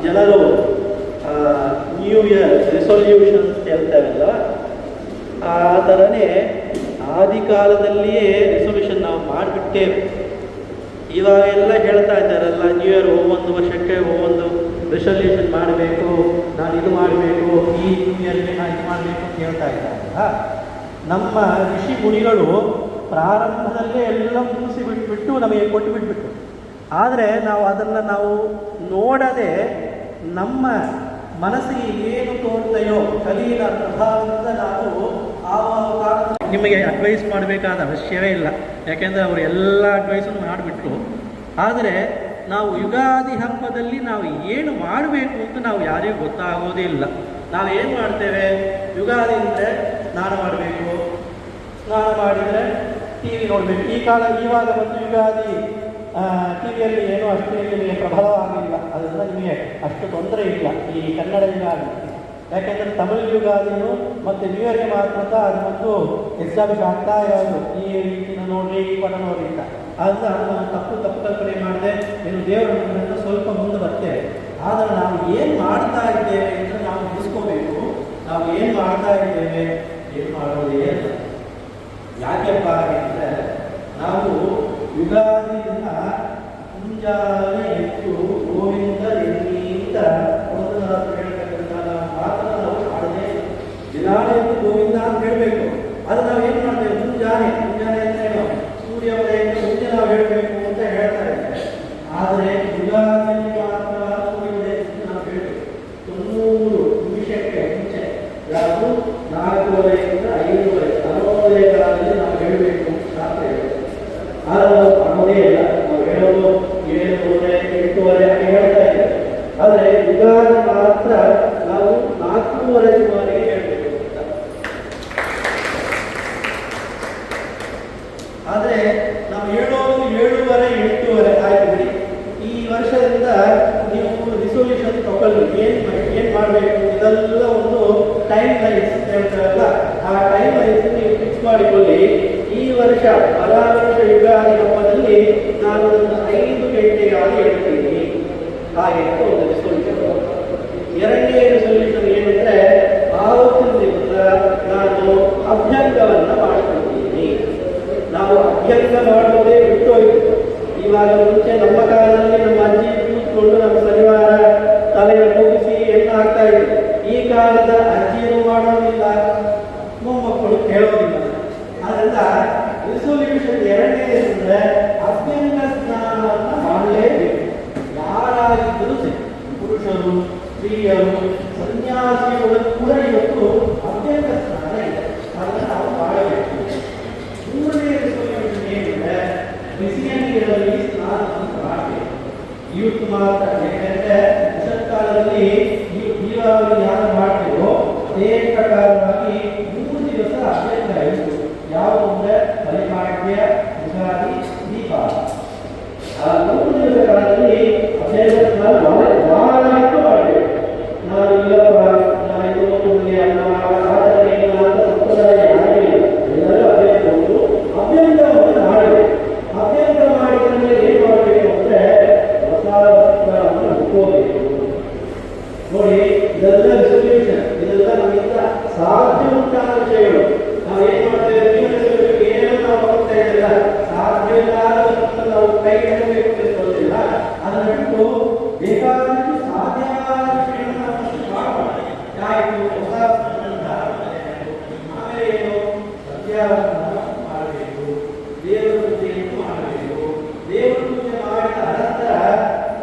ಜನರು ನ್ಯೂ ಇಯರ್ ರೆಸೊಲ್ಯೂಷನ್ಸ್ ಹೇಳ್ತೇವಲ್ಲ, ಆ ಥರನೇ ಆದಿಕಾಲದಲ್ಲಿಯೇ ರೆಸೊಲ್ಯೂಷನ್ ನಾವು ಮಾಡಿಬಿಟ್ಟೇವೆ. ಇವಾಗ ಎಲ್ಲ ಹೇಳ್ತಾ ಇದ್ದಾರಲ್ಲ, ನ್ಯೂ ಇಯರ್ ಒಂದು ವರ್ಷಕ್ಕೆ ಒಂದು ರೆಸೊಲ್ಯೂಷನ್ ಮಾಡಬೇಕು, ನಾನು ಇದು ಮಾಡಬೇಕು, ಈ ನ್ಯೂ ಇಯರ್ಗೆ ನಾನು ಇದು ಮಾಡಬೇಕು ಅಂತ ಹೇಳ್ತಾ ಇದ್ದಾರಲ್ಲ. ನಮ್ಮ ಋಷಿ ಮುನಿಗಳು ಪ್ರಾರಂಭದಲ್ಲೇ ಎಲ್ಲ ಮುಗಿಸಿ ಬಿಟ್ಬಿಟ್ಟು ನಮಗೆ ಕೊಟ್ಟು ಬಿಟ್ಬಿಟ್ಟು, ಆದರೆ ನಾವು ಅದನ್ನು ನೋಡದೆ ನಮ್ಮ ಮನಸ್ಸಿಗೆ ಏನು ತೋರ್ತಯೋ ಕಲಿಯ ಪ್ರಭಾವದಿಂದ ನಾವು ನಿಮಗೆ ಅಡ್ವೈಸ್ ಮಾಡಬೇಕಾದ ಅವಶ್ಯವೇ ಇಲ್ಲ. ಯಾಕೆಂದರೆ ಅವರು ಎಲ್ಲ ಅಡ್ವೈಸನ್ನು ಮಾಡಿಬಿಟ್ರು. ಆದರೆ ನಾವು ಯುಗಾದಿ ಹಬ್ಬದಲ್ಲಿ ನಾವು ಏನು ಮಾಡಬೇಕು ಅಂತ ನಾವು ಯಾರಿಗೂ ಗೊತ್ತಾಗೋದೇ ಇಲ್ಲ. ನಾವು ಏನು ಮಾಡ್ತೇವೆ, ಯುಗಾದಿ ಅಂದರೆ ಸ್ನಾನ ಮಾಡಬೇಕು, ಸ್ನಾನ ಮಾಡಿದರೆ ಟಿ ವಿ ನೋಡಬೇಕು. ಇವಾಗ ಬಂದು ಯುಗಾದಿ ಟಿ ವಿಯಲ್ಲಿ ಏನೂ ಅಷ್ಟು ನಿಮಗೆ ಪ್ರಬಲವಾಗಿಲ್ಲ, ಅದರಿಂದ ನಿಮಗೆ ಅಷ್ಟು ತೊಂದರೆ ಇಲ್ಲ ಈ ಕನ್ನಡ ಯುಗಾದಿ. ಯಾಕೆಂದರೆ ತಮಿಳು ಯುಗಾದಿನು ಮತ್ತು ನ್ಯೂ ಇಯರ್ಗೆ ಮಾತ್ರ ಅದು ಒಂದು ಎಕ್ಸಾಮಿಗೆ ಆಗ್ತಾ ಇರೋದು. ಈ ರೀತಿನ ನೋಡ್ರಿ, ಈ ಪಟ ನೋಡ್ರಿ ಅಂತ. ಆದ್ದರಿಂದ ನಾವು ತಪ್ಪು ಕಲ್ಪನೆ ಮಾಡದೆ ಏನು ದೇವರ ಮನೆಯಿಂದ ಸ್ವಲ್ಪ ಮುಂದೆ ಬರ್ತೇವೆ. ಆದರೆ ನಾವು ಏನು ಮಾಡ್ತಾ ಇದ್ದೇವೆ ಅಂತ ನಾವು ತಿಳಿಸ್ಕೋಬೇಕು. ನಾವು ಏನು ಮಾಡ್ತಾ ಇದ್ದೇವೆ, ಏನು ಮಾಡೋದೇ ಇಲ್ಲ. ಯಾಕೆಪ್ಪ ಅಂದರೆ ನಾವು ಯುಗಾದಿ ದಿನ ಮುಂಜಾನೆ ಎದ್ದು ಆದರೆ ಯುಗಾದಿಯಲ್ಲಿ ಮಾತ್ರ ಹೋಗಿದೆ ಅಂತ ನಾವು ಹೇಳ್ತೀವಿ. 90 ನಿಮಿಷಕ್ಕೆ ಮುಂಚೆ ಯಾವುದು 4:30ಯಿಂದ 5:30 ಅರವತ್ತನೇ ಕಾಲದಲ್ಲಿ ನಾವು ಹೇಳಬೇಕು ಶಾಸ್ತ್ರ ಹೇಳಬೇಕು. ಆದರೆ ನಾವು ಮಾಡೋದೇ ಇಲ್ಲ. ನಾವು ಹೇಳೋದು 7:30 8:30 ಹಾಗೆ ಹೇಳ್ತಾ ಇದ್ದೇವೆ. ಆದರೆ ಯುಗಾದಿ ಮಾತ್ರ ನಾವು 4:30 ಸುಮಾರಿಗೆ ಹೇಳಬೇಕು ಅಂತ. ಆದರೆ ನಾವು ಹೇಳೋದು 7:30 8:30 ಆಯ್ತು ಬಿಡಿ. ಈ ವರ್ಷದಿಂದ ನೀವು ರಿಸೊಲ್ಯೂಷನ್ ತಗೊಳ್ಳಿ. ಏನು ಮಾಡಬೇಕು ಇದೆಲ್ಲ ಒಂದು ಟೈಮ್ ಲೈನ್ಸ್ ಹೇಳ್ತಾರಲ್ಲ, ಆ ಟೈಮ್ ಲೈನ್ಸ್ ನೀವು ಫಿಕ್ಸ್ ಮಾಡಿಕೊಳ್ಳಿ. ಈ ವರ್ಷ ವರ್ಷ ಯುಗಾದಿ ಹಬ್ಬದಲ್ಲಿ ನಾನು ಒಂದು 5 ಗಂಟೆಗಾಗಿ ಹೇಳ್ತೀನಿ ಹಾಗೆ ಒಂದು ರಿಸೊಲ್ಯೂಷನ್. ಎರಡನೇ ರಿಸೊಲ್ಯೂಷನ್ ಏನಂದ್ರೆ ಆವತ್ತಿನ ದಿವಸ ನಾನು ಅಭ್ಯಂಗವನ್ನು ಮಾಡ್ಕೊಳ್ತೀನಿ. ನಾವು ಅಭ್ಯಂಗ ಮಾಡೋದೇ ಬಿಟ್ಟು ಹೋಯ್ತು. ಇವಾಗ ಮುಂಚೆ ನಮ್ಮ ಕಾಲದಲ್ಲಿ ನಮ್ಮ ಅಜ್ಜಿ ಕೂತ್ಕೊಂಡು ನಮ್ಮ ಶನಿವಾರ ತಲೆಯನ್ನು ಮುಗಿಸಿ ಎಣ್ಣೆ ಹಾಕ್ತಾ ಇದ್ರು. ಈ ಕಾಲದ ಅಜ್ಜಿಯೂ ಮಾಡೋದಿಲ್ಲ, ಮೊಮ್ಮಕ್ಕಳು ಕೇಳೋದಿಲ್ಲ. ಅದರಿಂದ ರಿಸೊಲ್ಯೂಷನ್ ಎರಡನೇದಂದ್ರೆ ಅಭ್ಯಂಗ ಸ್ನಾನವನ್ನು ಮಾಡಲೇಬೇಕು. ಯಾರಾಗಿದ್ದರೂ ಸರಿ, ಪುರುಷರು ಸ್ತ್ರೀಯರು ಸನ್ಯಾಸಿಗಳು ಕೂಡ ಇವತ್ತು ಅಭ್ಯಂಗ ಸ್ನಾನ ಇದೆ, ಅದನ್ನು ನಾವು ಮಾಡಬೇಕು. ಮೂರನೇ ರಿಸೊಲ್ಯೂಷನ್ ಏನಂದ್ರೆ ಬಿಸಿಯ ನೀರಲ್ಲಿ ಸ್ನಾನವನ್ನು ಮಾಡಬೇಕು. ಇವತ್ತು ಮಾತ್ರ, ಯಾಕಂದ್ರೆ ಕಾಲದಲ್ಲಿ ಈಗಾಗಲೇ ಯಾರು ಮಾಡ್ತೀವೋ ಅದೇ ಪ್ರಕಾರವಾಗಿ 3 ದಿವಸ ಅಭ್ಯಂಗ ಇತ್ತು. ಯಾವುದು ಅಂದ್ರೆ ಬಲಿಪಾಡ್ಯ, ಯುಗಾದಿ, ದೀಪಾವಳಿ. ಆ 3 ದಿವಸಗಳಲ್ಲಿ ಅಭ್ಯಂಗ ಸ್ನಾನ ಮಾಡಬೇಕು. ನಾನು ಇಲ್ಲಪ್ಪ ನಾನು ನಮಗೆ ಆಚರಣೆ ಅಂತ ಸಂಪ್ರದಾಯ ಆಗಿಲ್ಲ, ಎಲ್ಲರೂ ಅಭ್ಯಂಗವನ್ನು ಮಾಡಬೇಕು. ಅಭ್ಯಂಗ ಮಾಡಿದ ಮೇಲೆ ಏನು ಮಾಡಬೇಕು ಅಂದ್ರೆ ಹೊಸ ವಸ್ತ್ರವನ್ನು ಹಾಕೋಬೇಕು. ನೋಡಿ, ಇದೆಲ್ಲ ರಿಸೊಲ್ಯೂಷನ್, ಇದೆಲ್ಲ ನಮ್ಮಿಂದ ಸಾಧ್ಯ ಉಂಟಾದ ವಿಷಯಗಳು. ನಾವು ಏನ್ ಮಾಡ್ತೇವೆ, ಏನು ನಾವು ಹೋಗ್ತಾ ಇದ್ದಿಲ್ಲ, ಸಾಧ್ಯವಿಲ್ಲದ ನಾವು ಕೈ ಹಿಡಬೇಕು ತಿಳ್ಕೊಳ್ಳೋದಿಲ್ಲ. ಅದನ್ನು ಬಿಟ್ಟು ಬೇಕಾದಷ್ಟು ಸಾಧ್ಯವಾದ ವಿಷಯಗಳನ್ನು ಮಾಡಬಾರ್ದು. ಯಾಯಿತು ಹೊಸ ಆಮೇಲೆ ಏನು ಸಂಧ್ಯಾವಂದನ ಮಾಡಬೇಕು, ದೇವರ ಪೂಜೆಯನ್ನು ಮಾಡಬೇಕು. ದೇವರ ಪೂಜೆ ಮಾಡಿದ ಅನಂತರ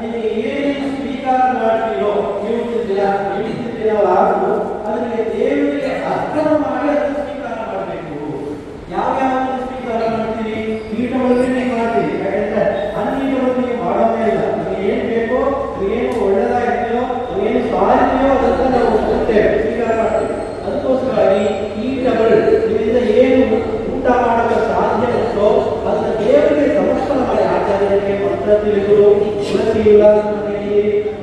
ನೀವು ಏನೇನು ಸ್ವೀಕಾರ ಮಾಡ್ತೀರೋ ದಿನವಾಗೂ ಅದಕ್ಕೆ ದೇವರಿಗೆ ಅರ್ಪಣ ಮಾಡಿ ಅದನ್ನು ಸ್ವೀಕಾರ ಮಾಡಬೇಕು. ಯಾವ್ಯಾವ ಸ್ವೀಕಾರ ಮಾಡ್ತೀರಿ? ಪೀಠವನ್ನೇ ಮಾಡ್ತೀರಿ, ಯಾಕಂದ್ರೆ ಅನ್ನೀಟವನ್ನು ಮಾಡೋದೇ ಇಲ್ಲ. ನಮಗೆ ಏನು ಬೇಕೋ, ಏನು ಒಳ್ಳೆದಾಗಿದೆಯೋ, ಏನು ಸಾಧ್ಯವೋ ಅದನ್ನು ನಾವು ಕೊಡ್ತೇವೆ, ಸ್ವೀಕಾರ ಮಾಡ್ತೀವಿ. ಅದಕ್ಕೋಸ್ಕರವಾಗಿ ಪೀಠಗಳು ಇದರಿಂದ ಏನು ಊಟ ಮಾಡಲು ಸಾಧ್ಯ ಉಂಟೋ ಅದನ್ನು ದೇವರಿಗೆ ಸಮರ್ಪಣ ಮಾಡಿ. ಆಚಾರ್ಯರಿಗೆ ಮಂತ್ರ ತಿಳಿದು ತುಳಸಿ ಇಲ್ಲ,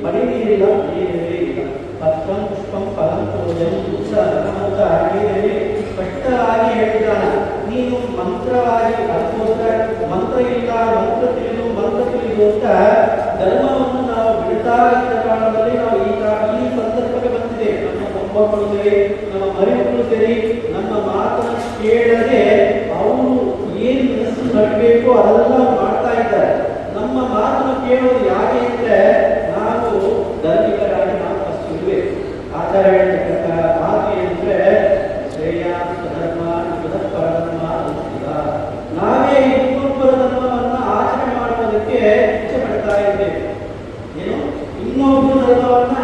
ಮಡಿ ನೀರಿಲ್ಲ, ನೀರೇ ಇಲ್ಲ, ಪತ್ರಂ ಪುಷ್ಪಂ ಫಲಂ ಪೂಜಂ ಅಂತ ಹಾಗೆ ಸ್ಪಷ್ಟವಾಗಿ ಹೇಳಿದ್ದಾನೆ. ನೀನು ಮಂತ್ರವಾಗಿ ಅದಕ್ಕೋಸ್ಕರ ಮಂತ್ರ ಇಲ್ಲ, ಮಂತ್ರ ತಿಳಿದು ಅಂತ ಧರ್ಮವನ್ನು ನಾವು ಬಿಡ್ತಾ ಇದ್ದ ಕಾಲದಲ್ಲಿ ನಾವು ಈ ಸಂದರ್ಭಕ್ಕೆ ಬಂದಿದೆ. ನಮ್ಮ ಮೊಮ್ಮಕ್ಕಳು ಸೇರಿ, ನಮ್ಮ ಮರಿಮಕ್ಕಳು ಸೇರಿ ನಮ್ಮ ಮಾತನ್ನು ಕೇಳದೆ ಅವರು ಏನು ಮನಸ್ಸು ಮಾಡಬೇಕು ಅದೆಲ್ಲ ಮಾಡ್ತಾ ಇದ್ದಾರೆ. ನಮ್ಮ ಮಾತನ್ನು ಕೇಳೋದು ಯಾಕೆ ಅಂದ್ರೆ ನಾವು ಧಾರ್ಮಿಕರಾಗಿ ನಾವು ಫಸ್ಟ್ ಇರಬೇಕು. ಆಚಾರ ಹೇಳ್ತಕ್ಕಂಥ ಮಾತು ಏನಂದ್ರೆ ಶ್ರೇಯಾಂಸ ಧರ್ಮ ಪರಧರ್ಮ ಅನಿಸಿಲ್ಲ. ನಾವೇ ಇನ್ನೊಬ್ಬರ ಧರ್ಮವನ್ನು ಆಚರಣೆ ಮಾಡುವುದಕ್ಕೆ ಇಚ್ಛೆ ಪಡ್ತಾ ಇದ್ದೇವೆ. ಏನು ಇನ್ನೊಬ್ಬರ ಧರ್ಮವನ್ನ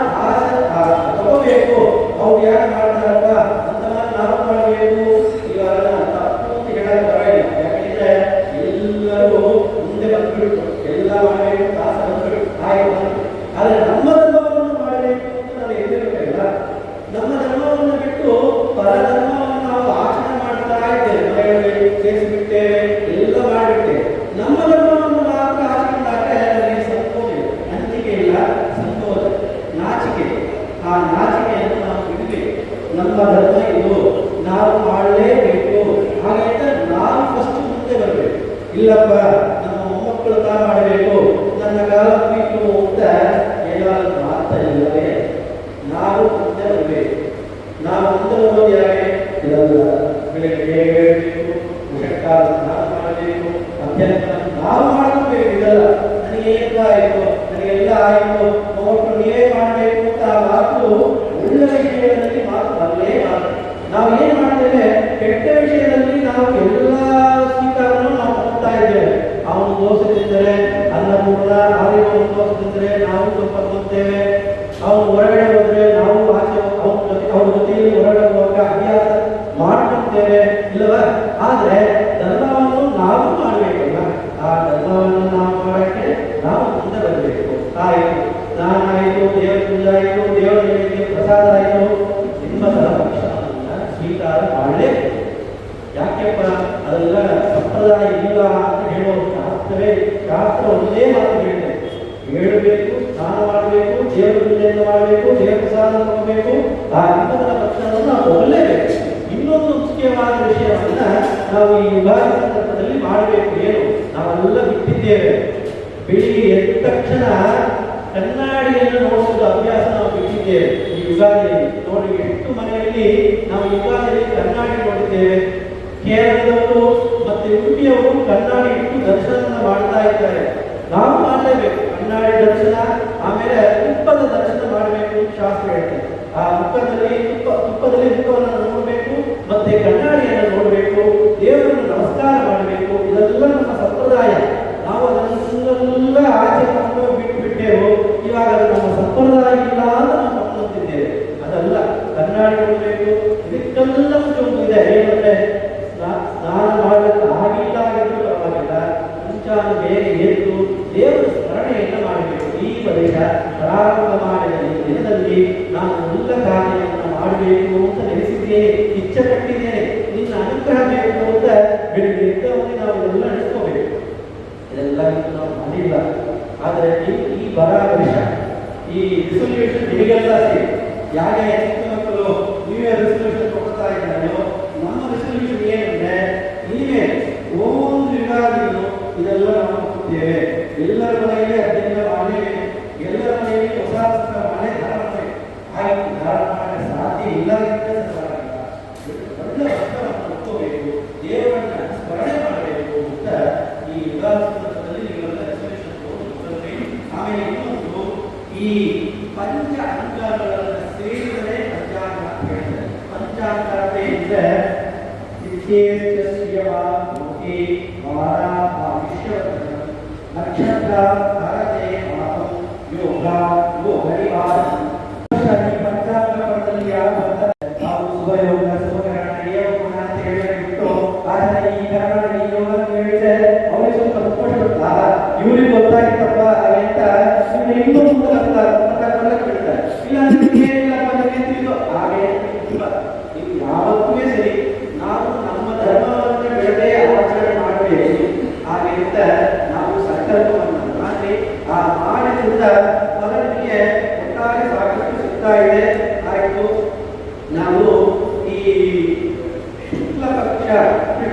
ತಗೋಬೇಕು, ಅವ್ರು ಯಾರು ಮಾಡ್ತಾರಪ್ಪ ಅಂತ ನಾವು ಮಾಡಬೇಕು. ಇವಾಗ ತಪ್ಪು ಅಂತ ಹೇಳಕ್ಕೆ ಬರಲ್ಲ, ಯಾಕೆಂದ್ರೆ ಎಲ್ಲರೂ ಮುಂದೆ ಬಂದ್ಬಿಟ್ಟು ಎಲ್ಲ ಮಾಡಬೇಕು, ದಾಸ ಬಂದ್ಬಿಟ್ಟು ಹಾಗೆ ಬಂತು. ಆದರೆ ನಮ್ಮ ಧರ್ಮವನ್ನು ಮಾಡಬೇಕು ಅಂತ ನಾವು ಎಲ್ಲಿರಬೇಕಲ್ಲ. ನಮ್ಮ ಧರ್ಮವನ್ನು ಬಿಟ್ಟು ಪರಧರ್ಮವನ್ನು ನಾವು ಆಚರಣೆ ಮಾಡ್ತಾ ಇದ್ದೇವೆ, ಮನೆಗಳಲ್ಲಿ ಸೇರಿಸಿಬಿಟ್ಟೇವೆ, ಎಲ್ಲ ಮಾಡಿಬಿಟ್ಟೇವೆ. ನಮ್ಮ ಧರ್ಮವನ್ನು ಮಾತ್ರ ಆಚರಣೆ ಮಾಡಿದ್ರೆ ನಮಗೆ ಸಂತೋಷ ಇಲ್ಲ, ನಂಬಿಕೆ ಇಲ್ಲ, ಸಂತೋಷ, ನಾಚಿಕೆ. ಆ ನಾಚಿಕೆಯನ್ನು ನಾವು ಬಿಡಬೇಕು. ನಮ್ಮ ಧರ್ಮ ಇದು, ನಾವು ಮಾಡಲೇಬೇಕು. ಹಾಗೆ ನಾವು ಫಸ್ಟ್ ಮುಂದೆ ಬರಬೇಕು. ಇಲ್ಲಪ್ಪ ನಮ್ಮ ಮೊಮ್ಮಕ್ಕಳು ತಾ ಮಾಡಬೇಕು, ನನ್ನ ಕಾಲ ಬೇಕು ಅಂತ ಏನಾದರೂ ಮಾತ್ರ ಇಲ್ಲವೇ? ನಾವು ಮುಂದೆ ಬರಬೇಕು. ನಾವು ಮುಂದೆ ಬರೋದು ಯಾಕೆ? ಇದಲ್ಲ, ಬೆಳಗ್ಗೆ ಬೇಗ ಹೇಳಬೇಕು, ಮುಖಕ್ಕಾಲ ಸ್ನಾನ ಮಾಡಬೇಕು, ಅಭ್ಯಂತರ ನಾವು ಮಾಡಬೇಕು. ಇದಲ್ಲ ನನಗೇನು ಆಯಿತು, ನನಗೆಲ್ಲ ಆಯಿತು, ಮೊಮ್ಮಕ್ಕಳು ನೀವೇ ಮಾಡಬೇಕು ಅಂತ ಆ ಮಾತು ಒಳ್ಳೆಯ ವಿಷಯದಲ್ಲಿ ಮಾತು ಬರಲೇ ಮಾತು. ನಾವು ಏನು ಮಾಡ್ತೇವೆ, ಕೆಟ್ಟ ವಿಷಯದಲ್ಲಿ ನಾವು ಎಲ್ಲ ಸ್ವೀಕಾರವನ್ನು ನಾವು ಹೋಗ್ತಾ ಇದ್ದೇವೆ. ಅವನು ದೋಸೆ ತಿಂದರೆ ಅನ್ನಪೂರ್ಣ, ಆ ಸಂತೋಷದಿದ್ದರೆ ನಾವು ಸಂಪರ್ಕಿಸುತ್ತೇವೆ. ಅವನು ಹೊರಗಡೆ ಹೋದರೆ ನಾವು ಆಚೆ ಅವ್ರ ಜೊತೆಯಲ್ಲಿ ಹೊರಗಡೆ ಹೋಗುವಾಗ ಅಭ್ಯಾಸ ಮಾಡ್ಕೊಳ್ತೇವೆ ಇಲ್ಲವಾ? ಆದರೆ ಧರ್ಮವನ್ನು ನಾವು ಮಾಡಬೇಕಲ್ಲ, ಆ ಧರ್ಮವನ್ನು ನಾವು ಮಾಡೋಕ್ಕೆ ನಾವು ಮುಂದೆ ಬರಬೇಕು. ಆಯಿತು, ಸ್ನಾನಾಯಿತು, ದೇವರ ಪೂಜೆ ಆಯಿತು, ದೇವರ ನೈವೇದ್ಯ ಪ್ರಸಾದ ಆಯಿತು, ನಿಮ್ಮ ಧರ್ಮವನ್ನು ಸ್ವೀಕಾರ ಮಾಡಲೇಬೇಕು. ಯಾಕೆಪ್ಪ ಅದೆಲ್ಲ ಸಂಪ್ರದಾಯ ಇಲ್ಲ ಅಂತ ಹೇಳುವ ಶಾಸ್ತ್ರವೇ ಶಾಸ್ತ್ರ ಒಂದೇ ಮಾತು ಹೇಳಿದೆ, ಹೇಳಬೇಕು, ಸ್ನಾನ ಮಾಡಬೇಕು, ದೇವರ ಪೂಜೆಯನ್ನು ಮಾಡಬೇಕು, ದೇವರ ಪ್ರಸಾದ ತಗೋಬೇಕು, ಆ ಹಿಂದದ ಪಕ್ಷವನ್ನು ನಾವು ಹೋಗಲೇಬೇಕು. ಇನ್ನೊಂದು ಮುಖ್ಯವಾದ ವಿಷಯವನ್ನ ನಾವು ಈ ಯುಗಾದಿ ಸಂದರ್ಭದಲ್ಲಿ ಮಾಡಬೇಕು. ಏನು? ನಾವೆಲ್ಲ ಬಿಟ್ಟಿದ್ದೇವೆ. ಬೆಳಿಗ್ಗೆ ಎದ್ದ ತಕ್ಷಣ ಕನ್ನಡಿಯನ್ನು ನೋಡುವುದು ಅಭ್ಯಾಸ ನಾವು ಬಿಟ್ಟಿದ್ದೇವೆ. ಈ ಯುಗಾದಿಯಲ್ಲಿ ನೋಡಿ, ಎಷ್ಟು ಮನೆಯಲ್ಲಿ ನಾವು ಯುಗಾದಿಯಲ್ಲಿ ಕನ್ನಡಿ ನೋಡಿದ್ದೇವೆ. ಕೇರಳದವರು ಮತ್ತೆ ಉಡುಪಿಯವರು ಕನ್ನಡಿ ಇಟ್ಟು ದರ್ಶನ ಮಾಡ್ತಾ ಇದ್ದಾರೆ. ನಾವು ಮಾಡಲೇಬೇಕು ಕನ್ನಡಿ ದರ್ಶನ. ಆಮೇಲೆ ತುಪ್ಪದ ದರ್ಶನ ಮಾಡಬೇಕು ಶಾಸ್ತ್ರ ಹೇಳ್ತಾರೆ. ಆ ತುಪ್ಪದಲ್ಲಿ ತುಪ್ಪವನ್ನು ನೋಡಬೇಕು, ಮತ್ತೆ ಕನ್ನಡಿಯನ್ನು ನೋಡಬೇಕು, ದೇವರನ್ನು ನಮಸ್ಕಾರ ಮಾಡಬೇಕು. ಇದೆಲ್ಲ ನಮ್ಮ ಸಂಪ್ರದಾಯ. ನಾವು ಅದನ್ನೆಲ್ಲ ಆಚೆ ಬಿಟ್ಟೆವು. ಇವಾಗ ನಮ್ಮ ಸಂಪ್ರದಾಯ ಇಲ್ಲ ಅಂತ ನಾವು ಮಕ್ಕಳುತ್ತಿದ್ದೇವೆ. ಅದಲ್ಲ, ಕನ್ನಡಿ ನೋಡಬೇಕು. ಇದಕ್ಕೆಲ್ಲ ಒಂದು ಇದೆ. ಏನಂದ್ರೆ ಸ್ನಾನ ಮಾಡಲಿಕ್ಕೆ ಆಗಿಲ್ಲ ಆಗಿದ್ರು ಪರವಾಗಿಲ್ಲ, ಮುಂಚಾನೆ ಬೇರೆ ಎದ್ದು ದೇವರ ಸ್ಮರಣೆಯನ್ನು ಮಾಡಬೇಕು. ಈ ವರ್ಷ ಪ್ರಾರಂಭ ಮಾಡಿದ ಈ ದಿನದಲ್ಲಿ ನಾನು ಎಲ್ಲ ಕಾರ್ಯವನ್ನು ಮಾಡಬೇಕು ಅಂತ ನೆನೆಸಿದ್ದೇನೆ, ಇಚ್ಛೆಪಟ್ಟಿದ್ದೇನೆ. ನಿನ್ನ ಅನುಗ್ರಹ ಬೇಕು ಅಂತ ಬೆಳಿಗ್ಗೆ ಎದ್ದವನಿಗೆ ನಾವು ಇದೆಲ್ಲ ನಡೆಸ್ಕೋಬೇಕು. ಇದೆಲ್ಲ ನಾವು ಮಾಡಿಲ್ಲ. ಆದರೆ ಈ ಬರ ವರ್ಷ ಈ ರಿಸಲ್ಯೂಷನ್ ನಿಮಗೆಲ್ಲ ಸೇರಿ ಯಾಕೆ ಚಿಕ್ಕ ಮಕ್ಕಳು ನೀವೇ ರಿಸಲ್ಯೂಷನ್ ಕೊಡ್ತಾ ಇದ್ದಾರೋ, ನಮ್ಮ ರಿಸಲ್ಯೂಷನ್ ಏನಂದ್ರೆ ನೀವೇ ಒಂದು ಯುಗಾದಿಗಳು ಇದೆಲ್ಲ ನಾವು ಕೊಡ್ತೇವೆ. ಎಲ್ಲರ ಮನೆಯಲ್ಲಿ ಅದರಿಂದ ಮಾಡಲೇಬೇಕು. ಎಲ್ಲರ ಮನೆಯಲ್ಲಿ ಹೊಸ ಹೊಸ ಮನೆ ಧಾರಣೆ ಆಯ್ತು, ಧಾರಣ ಮಾಡಕ್ಕೆ ಸಾಧ್ಯ ಇಲ್ಲ. ಒಳ್ಳೆ ವಸ್ತ್ರವನ್ನು ಕೊಡ್ಕೋಬೇಕು, ದೇವರನ್ನ ಸ್ಮರಣೆ ಮಾಡಬೇಕು ಅಂತ ಈ ಯುಗಾದಿ ಸಂದರ್ಭದಲ್ಲಿ ನೀವೆಲ್ಲ ರೆಸಲ್ಯೂಷನ್ ತಗೊಂಡು. ಆಮೇಲೆ ಇನ್ನೊಂದು, ಈ ಪಂಚ ಅಂಗಗಳನ್ನು ಸೇರಿದರೆ ಪಂಚಾಂಗ ಅಂತ ಹೇಳ್ತಾರೆ. ಪಂಚಾಂಗ ಅಂದ್ರೆ ನಕ್ಷತ್ರ ತಾರತೆ ಮಾಸಂ ಯೋಗ ಹರಿವಾರ. ಪಂಚಾಂಗದಲ್ಲಿ ಯಾವ ನಾವು ಶುಭಯೋಗ ಶುಭಕರಣ ಏವಗುಣ ಅಂತ ಹೇಳಿಬಿಟ್ಟು ಆದರೆ ಈ ಕನ್ನಡ ಈ ಯೋಗ ಹೇಳಿದ್ರೆ ಅವರಿಗೆ ಸ್ವಲ್ಪ ಸಂತೋಷ. ಇವ್ರಿಗೆ ಗೊತ್ತಾಗಿತ್ತಪ್ಪ ಅಂತ ಇನ್ನೂ ಮುಂದೆ ಬರ್ತಾರೆ ಬಿಡ್ತಾರೆ. ಇಲ್ಲ ಹಾಗೆ ಯಾವತ್ತೂ ಸರಿ ನಾವು ನಮ್ಮ ಧರ್ಮವನ್ನು ಬಿಡದೆ ಆಚರಣೆ ಮಾಡಬೇಕು. ಹಾಗೆಂತ ನಾವು ಸಂಕಲ್ಪವನ್ನು ಮಾಡಿ ಆ ಮಾಡಿದ್ರಿಂದ ಅದಕ್ಕೆ ಒಟ್ಟಾರೆ ಸಾಕಷ್ಟು ಸಿಗ್ತಾ ಇದೆ. ಆಯಿತು, ನಾವು ಈ ಶುಕ್ಲ ಪಕ್ಷ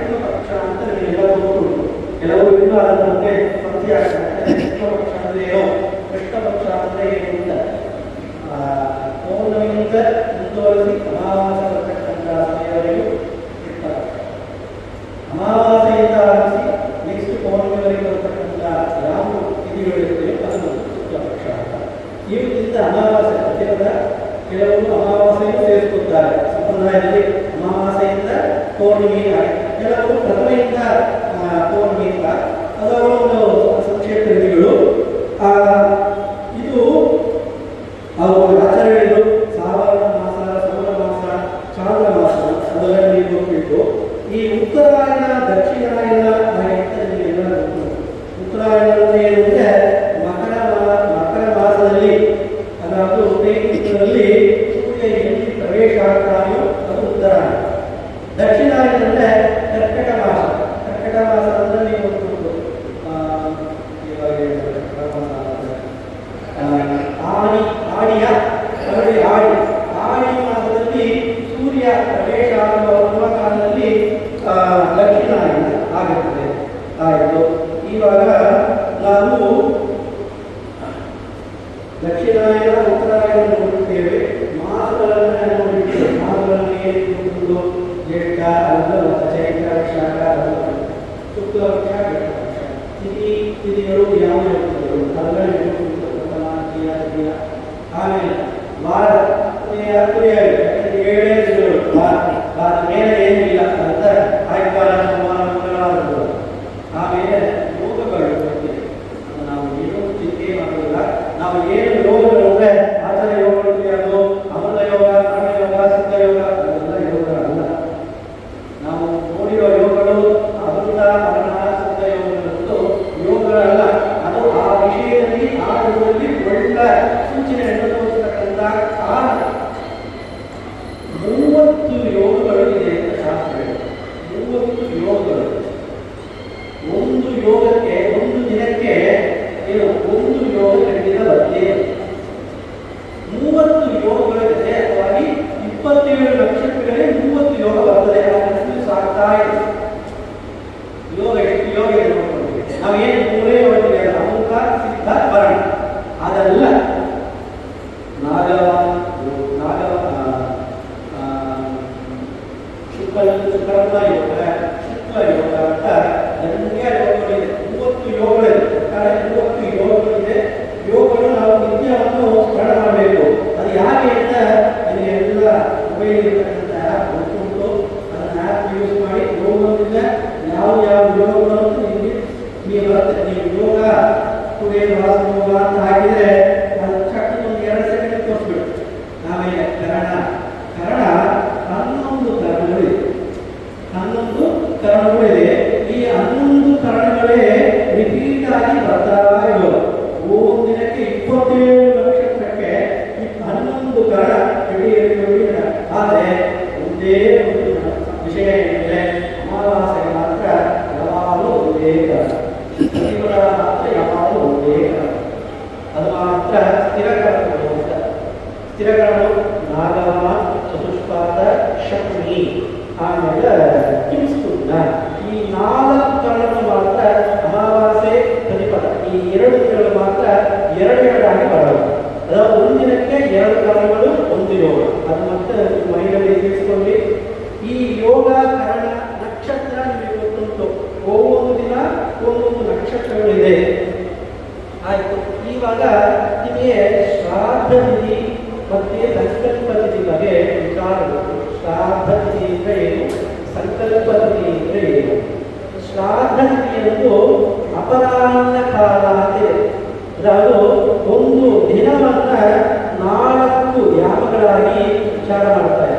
ಅಂತ ನಿಮಗೆಲ್ಲರೂ ಗೊತ್ತು. ಕೆಲವರು ಇನ್ನೂ ಅದರ ಬಗ್ಗೆ ಸಂಧಿ ಆಗ್ತಾರೆ. ಶುಕ್ಲ ಪಕ್ಷ ಅಂದ್ರೆ ಏನೋ, ಕೃಷ್ಣ ಪಕ್ಷ ಅಂದ್ರೆ ಏನು ಅಂತ ಪೌರ್ಣಮಿಯಿಂದ ಮುಂದುವರೆಸಿ ಅಮಾವಾಸ್ಯೆ ಬರ್ತಕ್ಕಂಥ ಸಮಯವರೆಗೂ ಅಮಾವಾಸ್ಯೆಯಿಂದ ಆರಿಸಿ ನೆಕ್ಸ್ಟ್ ಪೌರ್ಣಮಿವರೆಗೆ ಬರ್ತಕ್ಕಂಥ ಯಾವ ತಿಥಿಗಳಿರ್ತೇವೆ ಅದನ್ನು ಶುಕ್ಲ ಪಕ್ಷ ಅಂತ. ಇವತ್ತಿಂದ ಅಮಾವಾಸ್ಯೆ ಮಧ್ಯದ ಕೆಲವರು ಅಮಾವಾಸ್ಯೆಯನ್ನು ಸೇರಿಸುತ್ತಾರೆ. ಸಂಪ್ರದಾಯದಲ್ಲಿ ಅಮಾವಾಸ್ಯೆಯಿಂದ ಪೌರ್ಣಿಮೆ, ಕೆಲವರು ಪ್ರಥಮೆಯಿಂದ ಪೌರ್ಣಿಮೆ ಅಂತ ಅದರ ಒಂದು ಸಂಕ್ಷೇಪ ವಿಧಿಗಳು. ಇದು ಅವರು ಆಚರಣೆಗಳು ಸಾವರ್ಣ ಮಾಸ, ಸೌರ ಮಾಸ, ಚಾಂದ್ರ ಮಾಸ ಅದೆಲ್ಲ ನೀವು ಹೋಗ್ಬಿಟ್ಟು ಈ ಉತ್ತರಾಯಣ ದಕ್ಷಿಣಾಯನ ಅಂತ ನಿಮಗೆಲ್ಲ ಗೊತ್ತು. ಉತ್ತರಾಯಣ ಏನು ಅಂದರೆ ಮಕರ ಮಾಸದಲ್ಲಿ, ಅದಾದರೂ ಉದಯದಲ್ಲಿ ಸೂರ್ಯ ಎಲ್ಲಿ ಪ್ರವೇಶ ಆಗ್ತಾನೋ ಅದು ಉತ್ತರಾಯಣ. ದಕ್ಷಿಣಾಯನ ಅಂದರೆ ಕರ್ಕಟ ಮಾಸ. ಕರ್ಕಟ ಮಾಸ ಅಂದರೆ ನೀವು ಆಡಿ ಮಾಸದಲ್ಲಿ ಸೂರ್ಯ ಪ್ರವೇಶ ಆಗುವ ಕಾಲದಲ್ಲಿ ದಕ್ಷಿಣಾಯನ ಆಗುತ್ತದೆ. ಆಯಿತು, ಇವಾಗ ನಾವು ದಕ್ಷಿಣಾಯನ ಉತ್ತರಾಯಣ ನೋಡುತ್ತೇವೆ. ಮಾಸಗಳನ್ನು ನೋಡಿದ್ದೇವೆ. ಮಾಸಗಳನ್ನು ಏನು? ಜ್ಯೇಷ್ಠ, ಚೈತ್ರ, ವಿಶಾಖ, ಶುಕ್ಲ ಪಕ್ಷ, ತಿಥಿಗಳು ಯಾವ ಆಮೇಲೆ ವಾರ 7 ದಿನಗಳು. ವಾರ ಮೇಲೆ ಏನಿಲ್ಲ ಅಂತ ಆಯ್ತವಾರ, ಸೋಮವಾರ, ಮಂಗಳವಾರ. ಆಮೇಲೆ ಯೋಗಗಳು ನಾವು ಏನು ಚಿಂತೆ ಏನು ಯೋಗಗಳು ಅಂದರೆ ಆಚಾರ ಯೋಗಗಳು ಯಾವುದು ಅಮೃತ ಯೋಗ, ಕರ್ಮಯೋಗ, ಸಿದ್ಧಯೋಗ, ಅದೆಲ್ಲ ಯೋಗಗಳಲ್ಲ. ನಾವು ನೋಡಿರೋ ಯೋಗಗಳು ಅಮೃತ, ಕರ್ಮ, ಸಿದ್ಧ ಯೋಗಗಳಂತೂ ಯೋಗಗಳಲ್ಲ. ಅದು ಆ ವಿಷಯದಲ್ಲಿ ಆ ಯೋಗದಲ್ಲಿ ಒಳ್ಳೆ ಸೂಚನೆಯನ್ನು ತೋರಿಸ್ತಕ್ಕಂಥ ಕಾರಣ. 30 ಯೋಗಗಳು ಇದೆ ಅಂತ ಶಾಸ್ತ್ರ ಹೇಳಿ. 30 ಯೋಗಗಳು. ಒಂದು ಯೋಗಕ್ಕೆ ಒಂದು ದಿನಕ್ಕೆ ಏನು ಒಂದು ಯೋಗ ಖಂಡಿತ ಬರ್ತೇ. 30 ಯೋಗಗಳ ಜೊತೆಯಾಗಿ 27 ನಕ್ಷತ್ರಗಳೇ 30 ಯೋಗ ಬರ್ತದೆ. ಅದನ್ನು ಸಾಕ್ತಾ ಇದೆ. ಯೋಗ ಎಷ್ಟು ಯೋಗ ಇದೆ ನೋಡ್ಕೊಂಡು ನಾವೇನು ಮೂರೇ ಯೋಗ ಅಮುಕ ಸಿದ್ಧ ವರಣ ಅದಲ್ಲ. ಶುಕ್ರ ಯೋಗ, ಶುಕ್ಲ ಯೋಗ ಅಂತ ನನಗೆ ಯೋಗಗಳಿದೆ. 30 ಯೋಗಗಳಿದೆ. 30 ಯೋಗಗಳಿದೆ. ಯೋಗಗಳು ನಾವು ನಿತ್ಯವನ್ನು ಸ್ಮರಣ ಮಾಡಬೇಕು. ಅದು ಯಾಕೆ ಅಂತ ನಿಮಗೆಲ್ಲ ಮೊಬೈಲ್ ಇರತಕ್ಕಂಥ ಆ್ಯಪ್ ಗೊತ್ತುಂಟು. ಅದನ್ನು ಆ್ಯಪ್ ಯೂಸ್ ಮಾಡಿ ಯೋಗದಿಂದ ಯಾವ ಯೋಗಗಳನ್ನು ನಿಮಗೆ ಬರುತ್ತೆ. ನೀವು ಯೋಗ ಟುಡೇ ವಾಸ್ ಯೋಗ ಅಂತ ಹಾಕಿದರೆ ಅದು ಚಕ್ಕ ಒಂದು 2 ಸೆಕೆಂಡ್ ತೋರಿಸ್ಬಿಡು. ಆಮೇಲೆ ಕರಣ 11 ಕರಣಗಳಿದೆ. 11 ಕರಣಗಳಿದೆ. ಈ 11 ಕರಣಗಳೇ ರಿಪೀಟ್ ಆಗಿ ಬರ್ತಾ ಇರೋದು. ದಿನಕ್ಕೆ 27 ನಕ್ಷತ್ರಕ್ಕೆ 11 ಕರಣ ರಿಪೀಟ್. ಆದರೆ ಒಂದೇ ಒಂದು ವಿಷಯ ಏನೆಂದರೆ ಅಮಾವಾಸ್ಯೆ ಮಾತ್ರ ಯಾವಾಗಲೂ ಒಂದೇ ಕರಣ, ಶನಿವಾರ ಮಾತ್ರ ಯಾವಾಗಲೂ ಒಂದೇ ಕರಣ. ಅದು ಮಾತ್ರ ಸ್ಥಿರಕರಣಗಳು ಅಂತ. ಸ್ಥಿರಕರಣಗಳು ನಾಗಮ, ಚತುಷ್ಪಾದ, ಶಕ್ನಿ, ಆಮೇಲೆ ಕಿಂಸ್ಕುಂಡ. ಈ 4 ಕರಣಗಳು ಮಾತ್ರ ಅಮಾವಾಸ್ಯೆ, ಪ್ರತಿಪದ ಈ 2 ದಿನಗಳು ಮಾತ್ರ 2 ಆಗಿ ಬರೋದು. ಅದಾದ ಒಂದಿನಕ್ಕೆ 2 ಕರಣಗಳು ಒಂದು ಯೋಗ. ಅದು ಮತ್ತೆ ಮೈಯಲ್ಲಿ ತಿಳಿಸ್ಕೊಳ್ಳಿ. ಈ ಯೋಗ ಕರಣ ನಕ್ಷತ್ರ ನಿಮಗೆ ಗೊತ್ತುಂಟು. ಒவ்வೊಂದು ದಿನ ಒಂದೊಂದು ನಕ್ಷತ್ರಗಳಿದೆ. ಆಯಿತು. ಇವಾಗ ನಿಮಗೆ ಶ್ರಾದ್ದ ತಿಥಿ ಮತ್ತೆ ಸಂಕಲ್ಪ ತಿಥಿ ಬಗ್ಗೆ ವಿಚಾರಗಳು. ಶ್ರಾದ್ದ ತಿಥಿ ಅಂದರೆ ಏನು, ಸಂಕಲ್ಪ ತಿಥಿ ಅಂದರೆ ಏನು? ಶ್ರಾದ್ದ ತಿಥಿಯಂದು ಅಪರಾಹ್ನ ಕಾಲ ಅಂತಿದೆ. ಅದು ಒಂದು ದಿನವನ್ನ 4 ಯಾಮಗಳಾಗಿ ವಿಚಾರ ಮಾಡ್ತಾರೆ.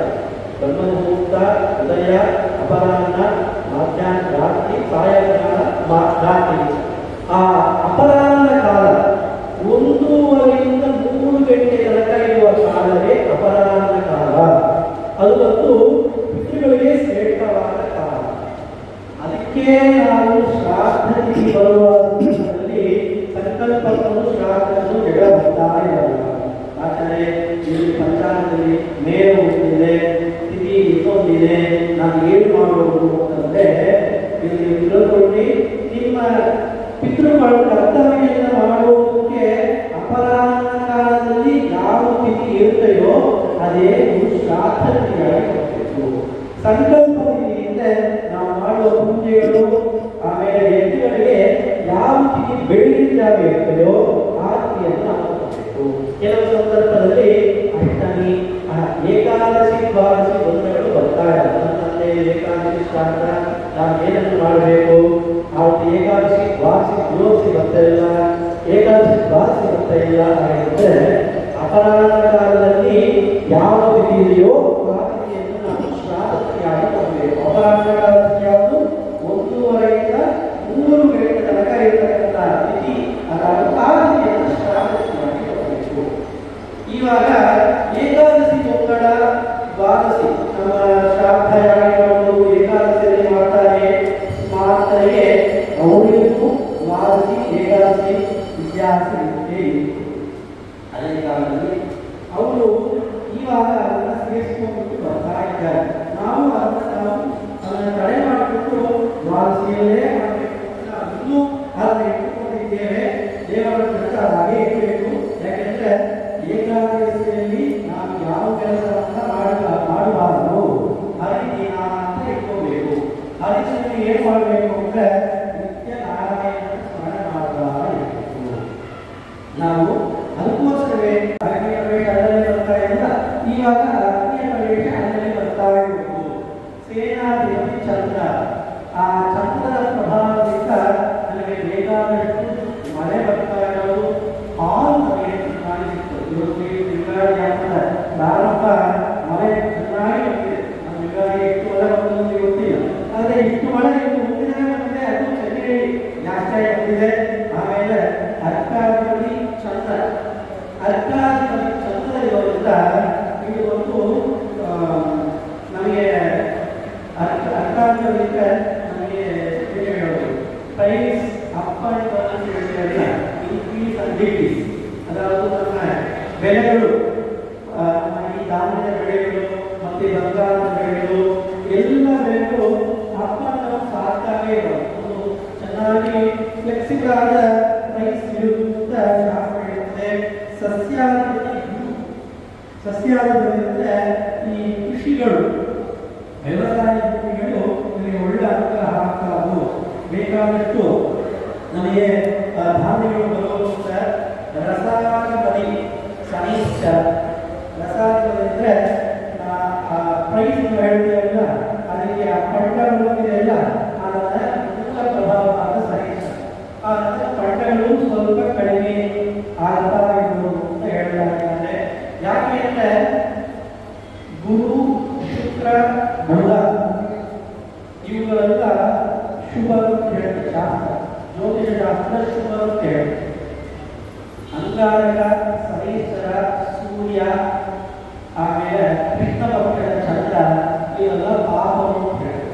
ಬ್ರಹ್ಮಮುಹೂರ್ತ, ಉದಯ, ಅಪರಾಹ್ನ, ಮಧ್ಯಾಹ್ನ, ರಾತ್ರಿ, ಸಾಯಂಕಾಲ, ರಾತ್ರಿ. ಆ ಅಪರಾಹ್ನ ಕಾಲ 1:30ರಿಂದ 3 ಗಂಟೆ ತನಕ ಇರುವ ಕಾಲವೇ ಅಪರಾಹ್ನ ಕಾಲ. ಅದು ಒಂದು ಪಿತೃಗಳಿಗೆ ಶ್ರೇಷ್ಠವಾದ ಕಾಲ. ಅದಕ್ಕೆ ನಾವು ಶ್ರಾದ್ದ ತಿಥಿ ಬರುವ ಸಂದರ್ಭದಲ್ಲಿ ಸಂಕಲ್ಪವನ್ನು ಶ್ರಾದ್ದವನ್ನು ಜಗಳ ಬರ್ತಾ ಇರಲ್ಲ. ಆದರೆ ಇಲ್ಲಿ ಪಂಚಾಂಗದಲ್ಲಿ ಮೇಲು ಹೋಗ್ತಿದೆ, ತಿಥಿ ಇನ್ನೊಂದಿದೆ, ನಾನು ಏನು ಮಾಡುವುದು ಅಂತಂದರೆ ಇಲ್ಲಿ ತಿಳ್ಕೊಳ್ಳಿ. ನಿಮ್ಮ ಪಿತೃಗಳು ಕರ್ತವ್ಯವನ್ನು ಮಾಡುವುದಕ್ಕೆ ಅಪರಾಹ್ನ ಕಾಲದಲ್ಲಿ ಯಾವ ತಿಥಿ ಇರುತ್ತೆಯೋ ಅದೇ ಶ್ರಾದ್ದ ತಿಥಿಯಾಗಿ ಬರಬೇಕು. ಸಂಕಲ್ಪ ತಿಥಿಯಿಂದ ನಾವು ಮಾಡುವ ಪೂಜೆಗಳು ಆಮೇಲೆ ವ್ಯಕ್ತಿಗಳಿಗೆ ಯಾವ ತಿಥಿ ಬೆಳಗಿನ ಜಾವ ಇರ್ತದೆಯೋ ಆ ತಿಥಿಯನ್ನು ನಾವು ಮಾಡಬೇಕು. ಕೆಲವು ಸಂದರ್ಭದಲ್ಲಿ ಅಷ್ಟಮಿ, ಏಕಾದಶಿ, ದ್ವಾದಶಿ ಬಂಧಗಳು ಬರ್ತಾ ಇಲ್ಲ. ನನ್ನಂತೆ ಏಕಾದಶಿ ಶಾಸ್ತ್ರ ನಾವು ಏನನ್ನು ಮಾಡಬೇಕು? ಅವತ್ತು ಏಕಾದಶಿ, ದ್ವಾದಶಿ, ದ್ವಾದಶಿ ಬರ್ತಾ ಇಲ್ಲ, ಏಕಾದಶಿ, ದ್ವಾದಶಿ ಬರ್ತಾ ಇಲ್ಲ ಹಾಗಿದ್ರೆ ಅಪರಾಹ್ನ ಕಾಲದಲ್ಲಿ ಯಾವ ತಿಥಿ ಇದೆಯೋ ಆ ತಿಥಿಯನ್ನು ನಾವು ಶ್ರಾದ್ದ ತಿಥಿಯಾಗಿ ಮಾಡಬೇಕು. ಅಪರಾಹ್ನ ಕಾಲದಲ್ಲಿ ಯಾವುದು 1:30ರಿಂದ 3 ಗಂಟೆ ತನಕ ಇರತಕ್ಕಂಥ ತಿಥಿ, ಅದಾದ ಆ ತಿಥಿಯನ್ನು ಶ್ರಾದ್ದ ತಿಥಿಯಾಗಿ ಮಾಡಬೇಕು. ಇವಾಗ ಏಕಾದಶಿ, ಮಂಗಳ, ದ್ವಾದಶಿ ನಮ್ಮ ಶ್ರಾದ್ದ ಯಾರು ಏಕಾದಶಿಯಲ್ಲಿ ಮಾಡ್ತಾರೆ. ಮಾತರಿಗೆ ಅವರಿಗೂ ದ್ವಾದಶಿ, ಏಕಾದಶಿ ಇತಿಹಾಸ ಇದೆ. ಅದೇ ಕಾಲದಲ್ಲಿ ಅವರು ಇವಾಗ ಅದನ್ನು ಸೇರಿಸಿಕೊಂಡು ಬರ್ತಾ ಇದ್ದಾರೆ. ನಾವು ಅದನ್ನು ತಡೆ ಮಾಡಿಕೊಂಡು ದ್ವಾದಶಿಯಲ್ಲೇ ಮಾಡಬೇಕು ಅಂತ ಇನ್ನೂ ಅದನ್ನು ಇಟ್ಟುಕೊಂಡಿದ್ದೇವೆ. ದೇವರ ಕೆಲಸ ಹಾಗೆ ಇರಬೇಕು. ಯಾಕೆಂದರೆ ಏಕಾದಶಿಯಲ್ಲಿ ನಾವು ಯಾವ ಕೆಲಸವನ್ನು ಮಾಡಬಾರದು, ಹರಿದಿನ ಅಂತ ಇಟ್ಕೋಬೇಕು. ಹರಿದಿನ ಏನು ಮಾಡಬೇಕು ಅಂದರೆ ನಿತ್ಯ ನಾರಾಯಣ ಸ್ಮರಣೆ ಮಾಡ್ತಾ ಇರಬೇಕು. ನಾವು ಅದಕ್ಕೋಸ್ಕರವೇ ಅಗ್ನಿಯ ಪ್ರವೇಶ ಅದರಲ್ಲಿ ಬರ್ತಾ ಇಲ್ಲ. ಇವಾಗ ಅಗ್ನಿಯ ಪ್ರವೇಶ ಅದರಲ್ಲಿ ಬರ್ತಾ ಇರಬೇಕು. ಸೇನಾಧಿಪತಿ ಚಂದ್ರ, ಆ ಚಂದ್ರನ ಪ್ರಭಾವದಿಂದ ನನಗೆ ಬೇಕಾದಷ್ಟು ಮಳೆ ಬರ್ತಾ ಇರೋದು. ಹಾಲ್ ನಮಗೆ ಬೆಳೆಗಳು ಈ ಧಾನ್ಯದ ಬೆಳೆಗಳು ಮತ್ತು ಬಂಗಾರದ ಬೆಳೆಗಳು ಎಲ್ಲ ಬೆಳೆಗಳು ತಾಪಮಾನ ಸಾಕಾಗೇ ಇರೋದು ಚೆನ್ನಾಗಿ ಫ್ಲೆಕ್ಸಿಬಲ್ ಆದ ರೈಸ್ ಇರುವಂತ ಇರುತ್ತದೆ. ಸಸ್ಯಾಧಾರದಿಂದ ಈ ಕೃಷಿಗಳು ವ್ಯವಸಾಯ ಭೂಮಿಗಳು ನಮಗೆ ಒಳ್ಳೆ ಅನುಕೂಲ ಆಗ್ತಾವು. ಬೇಕಾದಷ್ಟು ನಮಗೆ ಧಾನ್ಯಗಳು ಬರುವಂತ ರಸಾಯನಿಕ ಸನಿಷ್ಠ ರಸಾಯನಿಕ ಪ್ರೈಸ್ ಹೇಳ್ತೀವಲ್ಲ ಅದಕ್ಕೆ ಪಟ್ಟಣಗಳಿದೆಯಲ್ಲ ಅದರ ಮೂಲ ಪ್ರಭಾವವಾದ ಸನಿಷ್ಠ ಪಟ್ಟಣಗಳು ಸ್ವಲ್ಪ ಕಡಿಮೆ ಆಗ್ತಾ ಇರುವುದು ಅಂತ ಹೇಳಲಾಗಿದೆ. ಯಾಕೆ ಅಂದ್ರೆ ಗುರು ಶುಕ್ರ ಬುಧ ಇವುಗಳೆಲ್ಲ ಶುಭ ಅಂತ ಹೇಳಿ ಶಾಸ್ತ್ರ ಜ್ಯೋತಿಷ ಶಾಸ್ತ್ರ ಶುಭ ಅಂತ ಹೇಳಿ ಅಂಗಾರಕ ಸರೀಸರ ಸೂರ್ಯ ಆಮೇಲೆ ಕೃಷ್ಣ ಪಕ್ಷದ ಚಂದ್ರ ಇವೆಲ್ಲ ಪಾಪರು ಅಂತ ಹೇಳಿ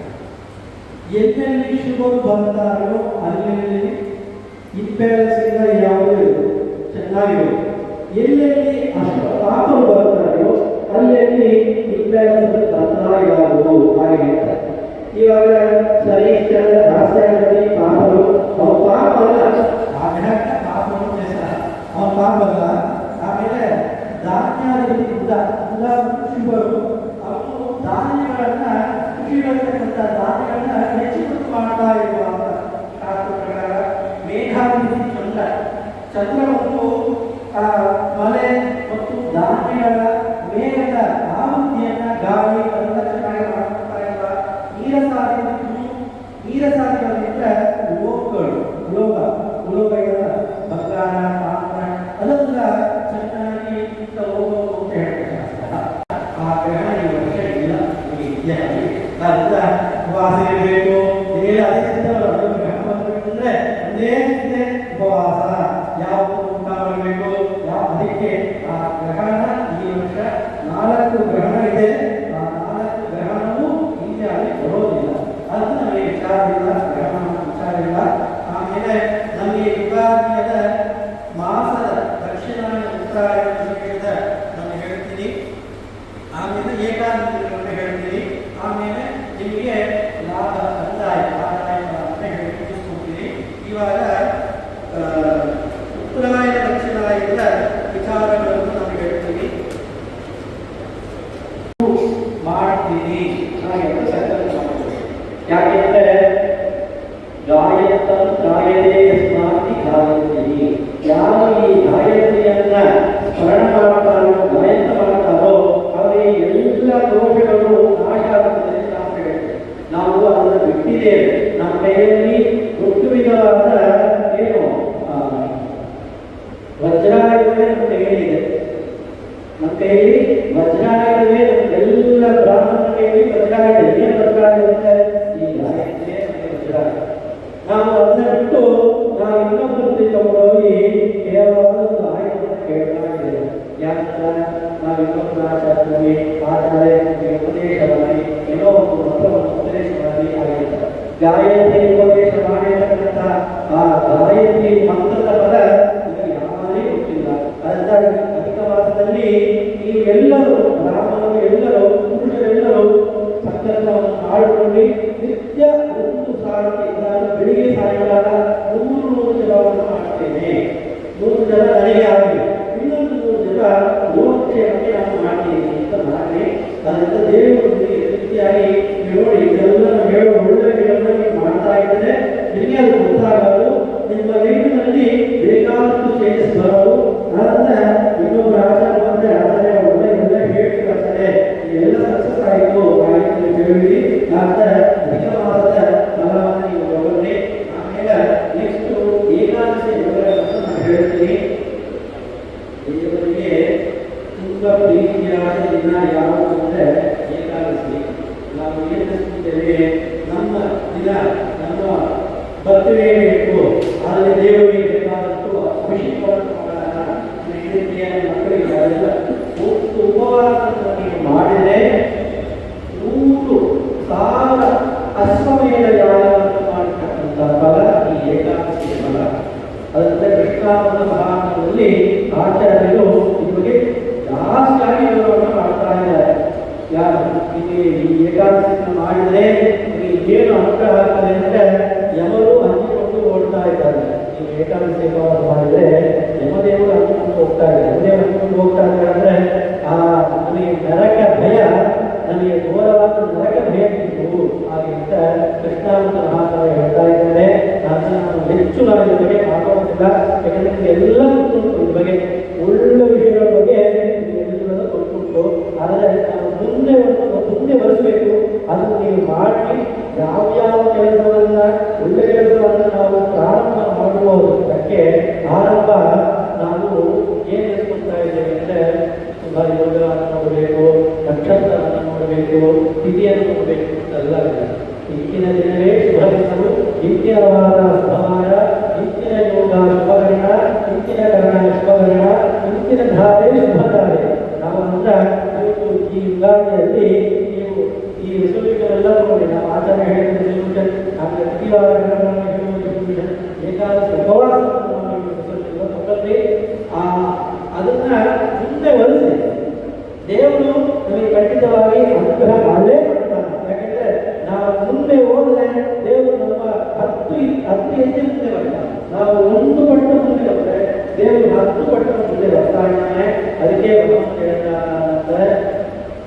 ಎಲ್ಲೆಲ್ಲಿ ಶುಭರು ಬರ್ತಾರೋ ಅಲ್ಲಿ ಇಬ್ಬೆರಸಿಂದ ಯಾವುದೇ ಚೆನ್ನಾಗಿರೋದು ಎಲ್ಲೆಲ್ಲಿ ಅಷ್ಟು ಪಾಪರು ಬರ್ತಾರೋ ಅಲ್ಲೆಲ್ಲಿ ಇಬ್ಬೆರಸು ಬರ್ತಾ ಇರೋದು ಹಾಗೆ ಇವಾಗ ಸರೀಶ್ವರ ರಾಸಾಯನಿಕ ಪಾಪರು ಅವ್ರ ಪಾಪ ಅಲ್ಲ ಆ ಗಿಡಕ್ಕೆ ಪಾಪರು ಅವನ ಪಾಪ ಅಲ್ಲ. ಆಮೇಲೆ ಧಾನ್ಯಾದಿಗಳಿಂದ ಎಲ್ಲ ಶುಭರು ಅವರು ಧಾನ್ಯಗಳನ್ನ ಕೃಷಿಗಳಿರ್ತಕ್ಕಂಥ ಧಾನ್ಯಗಳನ್ನ ಹೆಚ್ಚು ಮಾಡ್ತಾ ಇರುವಂತ ಶಾಸ್ತ್ರ ಪ್ರಕಾರ ಮೇಘಾಧಿಪತಿ ಚಂದ್ರ ಮತ್ತು ಮಳೆ ಮತ್ತು ಧಾನ್ಯಗಳ ಮೇಘದ ಆವೃತ್ತಿಯನ್ನ ಗಾಳಿ ಎಲ್ಲ ಚೆನ್ನಾಗಿ ಮಾಡ್ತಾ ಇಲ್ಲ. ನೀರಸಾದಿಗಳಿಂದ ಉಲೋಕಗಳ ಬಂಗಾರ ತಾಮ್ರ ಅದೆಲ್ಲ ಚೆನ್ನಾಗಿ ಹೋಗೋದು ಅಂತ ಹೇಳ್ತಾರೆ. ಆ ಗ್ರಹಣ ಈ ವರ್ಷ ಇಲ್ಲ ಅದರಿಂದ ಉಪವಾಸ ಇರಬೇಕು. ಅದೇ ಚಿಂತನೆ ಒಂದೇ ಚಿಂತೆ ಉಪವಾಸ ಯಾವುದು ಊಟ ಮಾಡಬೇಕು ಯಾವ ಅದಕ್ಕೆ ಆ ಗ್ರಹಣ ಈ ವರ್ಷ 4 ಗ್ರಹಣ ಇದೆ. ಆ 4 ಗ್ರಹಣವೂ ಹಿಂದೆ ಅಲ್ಲಿ ಬರೋದಿಲ್ಲ. ಅದು ನಮಗೆ ವಿಚಾರವಿಲ್ಲ, ಗ್ರಹಣ ವಿಚಾರವಿಲ್ಲ. ಆಮೇಲೆ ನಮಗೆ ಯುಗಾದಿಯದ ಮಾಸದ ದಕ್ಷಿಣಾಯನ ಉತ್ತರಾಯಣ ವಿಷಯದ ನಾನು ಹೇಳ್ತೀನಿ. ಆಮೇಲೆ ಏಕಾದಶಿಗಳನ್ನು ಹೇಳ್ತೀನಿ. ಆಮೇಲೆ ನಿಮಗೆ ಲಾಭ ಆದಾಯ ಅಂತ ಹೇಳಿ ತಿಳಿಸ್ಕೊಡ್ತೀನಿ. ಇವಾಗ ಉತ್ತರಾಯಣ ದಕ್ಷಿಣಾಯನದ ವಿಚಾರಗಳನ್ನು ನಾನು ಹೇಳ್ತೀನಿ ಮಾಡ್ತೀನಿ. ಹಾಗೆಂದು ಸಂಕಲ್ಪ ಮಾಡ್ತೀನಿ. ಯಾಕೆಂದ್ರೆ ಗಾಯತೆ ಸ್ಮಾರ್ತಿ ಗಾಯತ್ರಿ ಯಾರು ಈ ಗಾಯತ್ರಿಯನ್ನ ಸ್ಮರಣ ಮಾಡ್ತಾರೋ ಗಾಯನ ಮಾಡ್ತಾರೋ ಅವರಿಗೆ ಎಲ್ಲ ದೋಷಗಳು ನಾಶ ಆಗುತ್ತದೆ ಅಂತ ಹೇಳಿ ನಾವು ಅದನ್ನು ಬಿಟ್ಟಿದ್ದೇವೆ. ನಮ್ಮ ಕೈಯಲ್ಲಿ ದೊಡ್ಡ ವಿಧವಾದ ಏನು ವಜ್ರಾಯುಧವೇ ನಮ್ಮ ಕೈಯಲ್ಲಿದೆ. ನಮ್ಮ ಕೈಯಲ್ಲಿ ವಜ್ರಾಯುಧವೇ ನಮ್ಮೆಲ್ಲ ಬ್ರಾಹ್ಮಣರ ಕೈಯಲ್ಲಿ ವಜ್ರಾಯುಧ. ಏನು ವಜ್ರಾಯುಧ? ಈ ಗಾಯತ್ರಿಯೇ ನಮಗೆ ವಜ್ರಾಯುಧ. ನಾವು ಅದನ್ನ ಬಿಟ್ಟು ನಾವು ಇನ್ನೊಬ್ಬರಿಗೆ ತಗೊಂಡೋಗಿ ಕೇವಲ ಒಂದು ಆಯುಧವನ್ನು ಕೇಳ್ತಾ ಇದ್ದೇವೆ. ಯಾಕಂದ್ರೆ ನಾವು ಇನ್ನೊಬ್ಬರ ಆಚಾರ್ಯರಲ್ಲಿ ಆಚಾರ್ಯ ಉಪದೇಶ ಮಾಡಿ ಏನೋ ಒಂದು ಮಂತ್ರವನ್ನು ಉಪದೇಶ ಮಾಡಿ ಆಗಿರ್ತಾರೆ. ಗಾಯತ್ರಿ ಉಪದೇಶ ಮಾಡಿರ್ತಕ್ಕಂಥ ಆ ಗಾಯತ್ರಿ ಮಂತ್ರದ ಪದ ಯಾರೇ ಗೊತ್ತಿಲ್ಲ. ಅದಕ್ಕಾಗಿ ಅಧಿಕ ಮಾಸದಲ್ಲಿ ನೀವು ಎಲ್ಲರೂ ಬ್ರಾಹ್ಮಣರು ಎಲ್ಲರೂ ಪುರುಷರೆಲ್ಲರೂ ಸಂಕಲ್ಪವನ್ನು ಮಾಡಿಕೊಂಡು ನಿತ್ಯ 1 ಸಾವಿರಕ್ಕಿಂತ ಬೆಳಿಗ್ಗೆ ಸಾಯಂಕಾಲ 100 ಜಲವನ್ನು ಮಾಡ್ತೇನೆ. 100 ಜಲ ನನಗೆ ಆಗಲಿ, ಇನ್ನೊಂದು 100 ಜಲ ಯೋಗಕ್ಷೇಮಕ್ಕೆ ನಾನು ಮಾಡ್ತೀನಿ ಅಂತ ಮಾಡಿ ಅದರಿಂದ ದೇವರು ರೀತಿಯಾಗಿ ನೋಡಿ ಇದೆಲ್ಲ ಹೇಳೋ ಒಳ್ಳೆಯಗಳನ್ನು ನೀವು ಮಾಡ್ತಾ ಇದ್ದರೆ ನಿಮಗೆ ಅದು ಗೊತ್ತಾಗೋದು. ನಿಮ್ಮ ಲೈಫ್ನಲ್ಲಿ ಬೇಕಾದಷ್ಟು ಚೇಂಜಸ್ ಬರೋದು. ಅದರಿಂದ ಇನ್ನೊಬ್ಬರ ಆಚಾರ ಬಂದರೆ ಆದರೆ ಒಳ್ಳೆಯದೆಲ್ಲ ಹೇಳಿ ಬರ್ತಾರೆ. ಇದೆಲ್ಲ ಸಕ್ಸಸ್ ಆಯಿತು ಆಯಿತು ಹೇಳಿ ನಂತರ ಅಧಿಕ ಮಾಸದ ಫಲವನ್ನು ನೀವು ತಗೊಳ್ಳಿ. ಆಮೇಲೆ ನೆಕ್ಸ್ಟು ಏಕಾದಶಿ ವ್ರತಗಳನ್ನು ನಾನು ಹೇಳ್ತೀನಿ. ದೇವರಿಗೆ ತುಂಬ ಪ್ರೀತಿಯಾದ ದಿನ ಯಾವುದು ಅಂದರೆ ಏಕಾದಶಿ. ನಾವು ಏನು ಅನಿಸುತ್ತೇವೆ ನಮ್ಮ ದಿನ ನಮ್ಮ ಬರ್ತಡೇ ಬೇಕು, ಆದರೆ ದೇವರಿಗೆ ಬೇಕಾದಷ್ಟು ಅಭಿಷೇಕವನ್ನು ಮಾಡೋಣ. ಹೆಂಡತಿಯ ಮಕ್ಕಳಿಗೆ ಅದೆಲ್ಲ ಉಪವಾಸವನ್ನು ನೀವು ಮಾಡಿದರೆ 100,000 ಅಶ್ವಮೇಧ ಯಾಗವನ್ನು ಮಾಡತಕ್ಕಂಥ ಫಲ ಈ ಏಕಾದಶಿ ಫಲ. ಅದರಿಂದ ಕೃಷ್ಣಾವನ ಮಹಾತ್ಮದಲ್ಲಿ ಆಚಾರ್ಯರು ನಿಮಗೆ ಮುತ್ತಿನ ಧಾರೆ ಶುಭಧಾರೆ. ನಾವು ಅಂದ್ರೆ ಇವತ್ತು ಈ ಯುಗಾದಿಯಲ್ಲಿ ನೀವು ಈ ರೆಸೊಲ್ಯೂಷನ್ ನೋಡಿ, ನಾವು ಆಚರಣೆ ಹೇಳಿದ ರೆಸೊಲ್ಯೂಷನ್ ನಮಗೆ ಪ್ರತಿವಾರ ಹೇಳುವ ಏಕಾದಶಿ ಉಪವಾಸ ಅದನ್ನ ಮುಂದೆ ಒಲಿಸಿ ದೇವರು ನಮಗೆ ಖಂಡಿತವಾಗಿ ಅನುಗ್ರಹ ಮಾಡಲೇ ಮಾಡ್ತಾನೆ. ಯಾಕಂದ್ರೆ ನಾವು ಮುಂದೆ ಹೋದರೆ ದೇವರು ನಮ್ಮ ಹತ್ತು ಹೆಜ್ಜೆ ಮುಂದೆ ಬರ್ತಾನೆ. ನಾವು ಒಂದು ಪಟ್ಟು ಮುಂದೆ ಹೋದರೆ ದೇವರು 10 ಪಟ್ಟು ಮುಂದೆ ಬರ್ತಾ ಇದ್ದಾನೆ. ಅದಕ್ಕೆ ಭಗವಂತ ಹೇಳ್ತಾರೆ,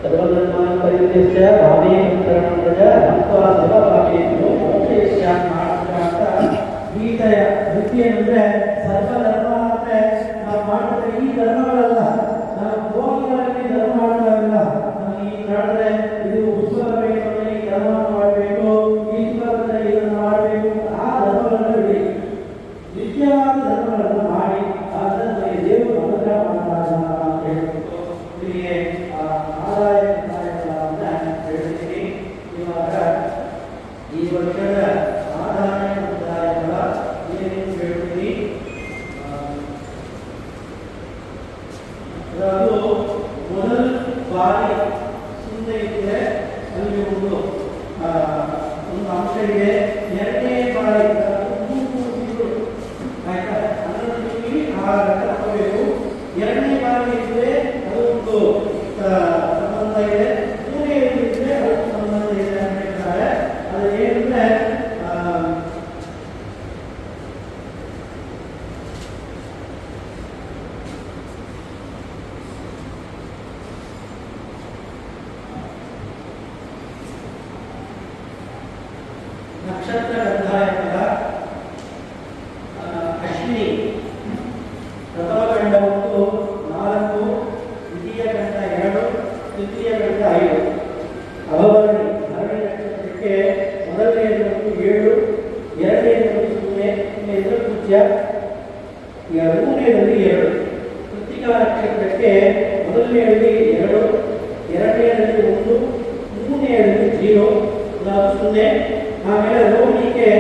ಸರ್ವಧರ್ಮಾನ್ ಪರಿತ್ಯಜ್ಯ ಭಾವೇಂತರಣಂ ರಜ ಹತ್ವಾ ಸರ್ವಪಾಪೇಭ್ಯೋ ಮೋಕ್ಷಯಿಷ್ಯಾಮಿ ಅಂತ ಗೀತೆಯ ವೃತ್ತಿ ಏನಂದ್ರೆ ಸರ್ವಧರ್ಮ ಅಂದ್ರೆ ನಾವು ಮಾಡಿದ್ರೆ ಈ ಧರ್ಮಗಳಲ್ಲ, ನಾವು ಭೋಗಿಗಳಲ್ಲಿ ಧರ್ಮ ಮಾಡ್ತಾ ಇಲ್ಲ. ನಾವು ಈ ಮಾಡಿದ್ರೆ ಇದು ಉತ್ಸವ ಬೇಕು, ಈ ಧರ್ಮವನ್ನು ಮಾಡಬೇಕು, ಈ ಉತ್ಸವದಲ್ಲಿ ಇದನ್ನು ಮಾಡಬೇಕು, ಆ ಧರ್ಮಗಳನ್ನು ಬಿಡಿ, ನಿತ್ಯವಾದ ಧರ್ಮಗಳನ್ನು ಮಾಡಿ ಅದನ್ನು ದೇವರು ಅನುಗ್ರಹ ಮಾಡ್ತಾರೆ ಅಂತ ಹೇಳ್ಬಿಟ್ಟು ಇಲ್ಲಿಗೆ ಆದಾಯ ಹೇಳ್ತೀನಿ. ಇವಾಗ ಈ ವರ್ಷದ ಆದಾಯ ಮುಕ್ತಾಯಗಳ ಏನೇನು ಹೇಳ್ತೀನಿ. ಅದು ಮೊದಲ ಬಾರಿ ಸುಮ್ಮನೆ ಇದ್ದರೆ ಅಲ್ಲಿ ಒಂದು ಅಂಶ ಇದೆ. ಎರಡನೇ ಬಾರಿ ಆಯ್ತಾ, ಅದನ್ನು ಹಾಕಬೇಕು. ಎರಡನೇ ಬಾರಿ ಇದ್ದರೆ ಅದು ಒಂದು ಸಂಬಂಧ ಇದೆ, ಮೂರನೇ ಇದ್ದರೆ ಅದಕ್ಕೆ ಸಂಬಂಧ ಇದೆ ಅಂತ ಹೇಳ್ತಾರೆ. ಅದು ಏನಂದ್ರೆ ನಕ್ಷತ್ರ ಗಂಧಾಯಕ ಅಶ್ವಿನಿ ಪ್ರಥಮ ಗಂಡ 4, ದ್ವಿತೀಯ ಗಂಡ 2, ತೃತೀಯ ಗಂಡ 5. ಅವಭರಣಿ ಭರಣಿ ನಕ್ಷತ್ರಕ್ಕೆ ಮೊದಲನೆಯದು 7, ಎರಡನೆಯದು 0 ಪೂಜ್ಯ, ಮೂರನೆಯದಲ್ಲಿ 2. ಕೃತಿಕಾ ನಕ್ಷತ್ರಕ್ಕೆ ಮೊದಲನೆಯಲ್ಲಿ 2, ಎರಡನೆಯದಲ್ಲಿ 1, ಮೂರನೆಯದಲ್ಲಿ 0 0. ಆಮೇಲೆ ರೋಹಿಣಿಗೆ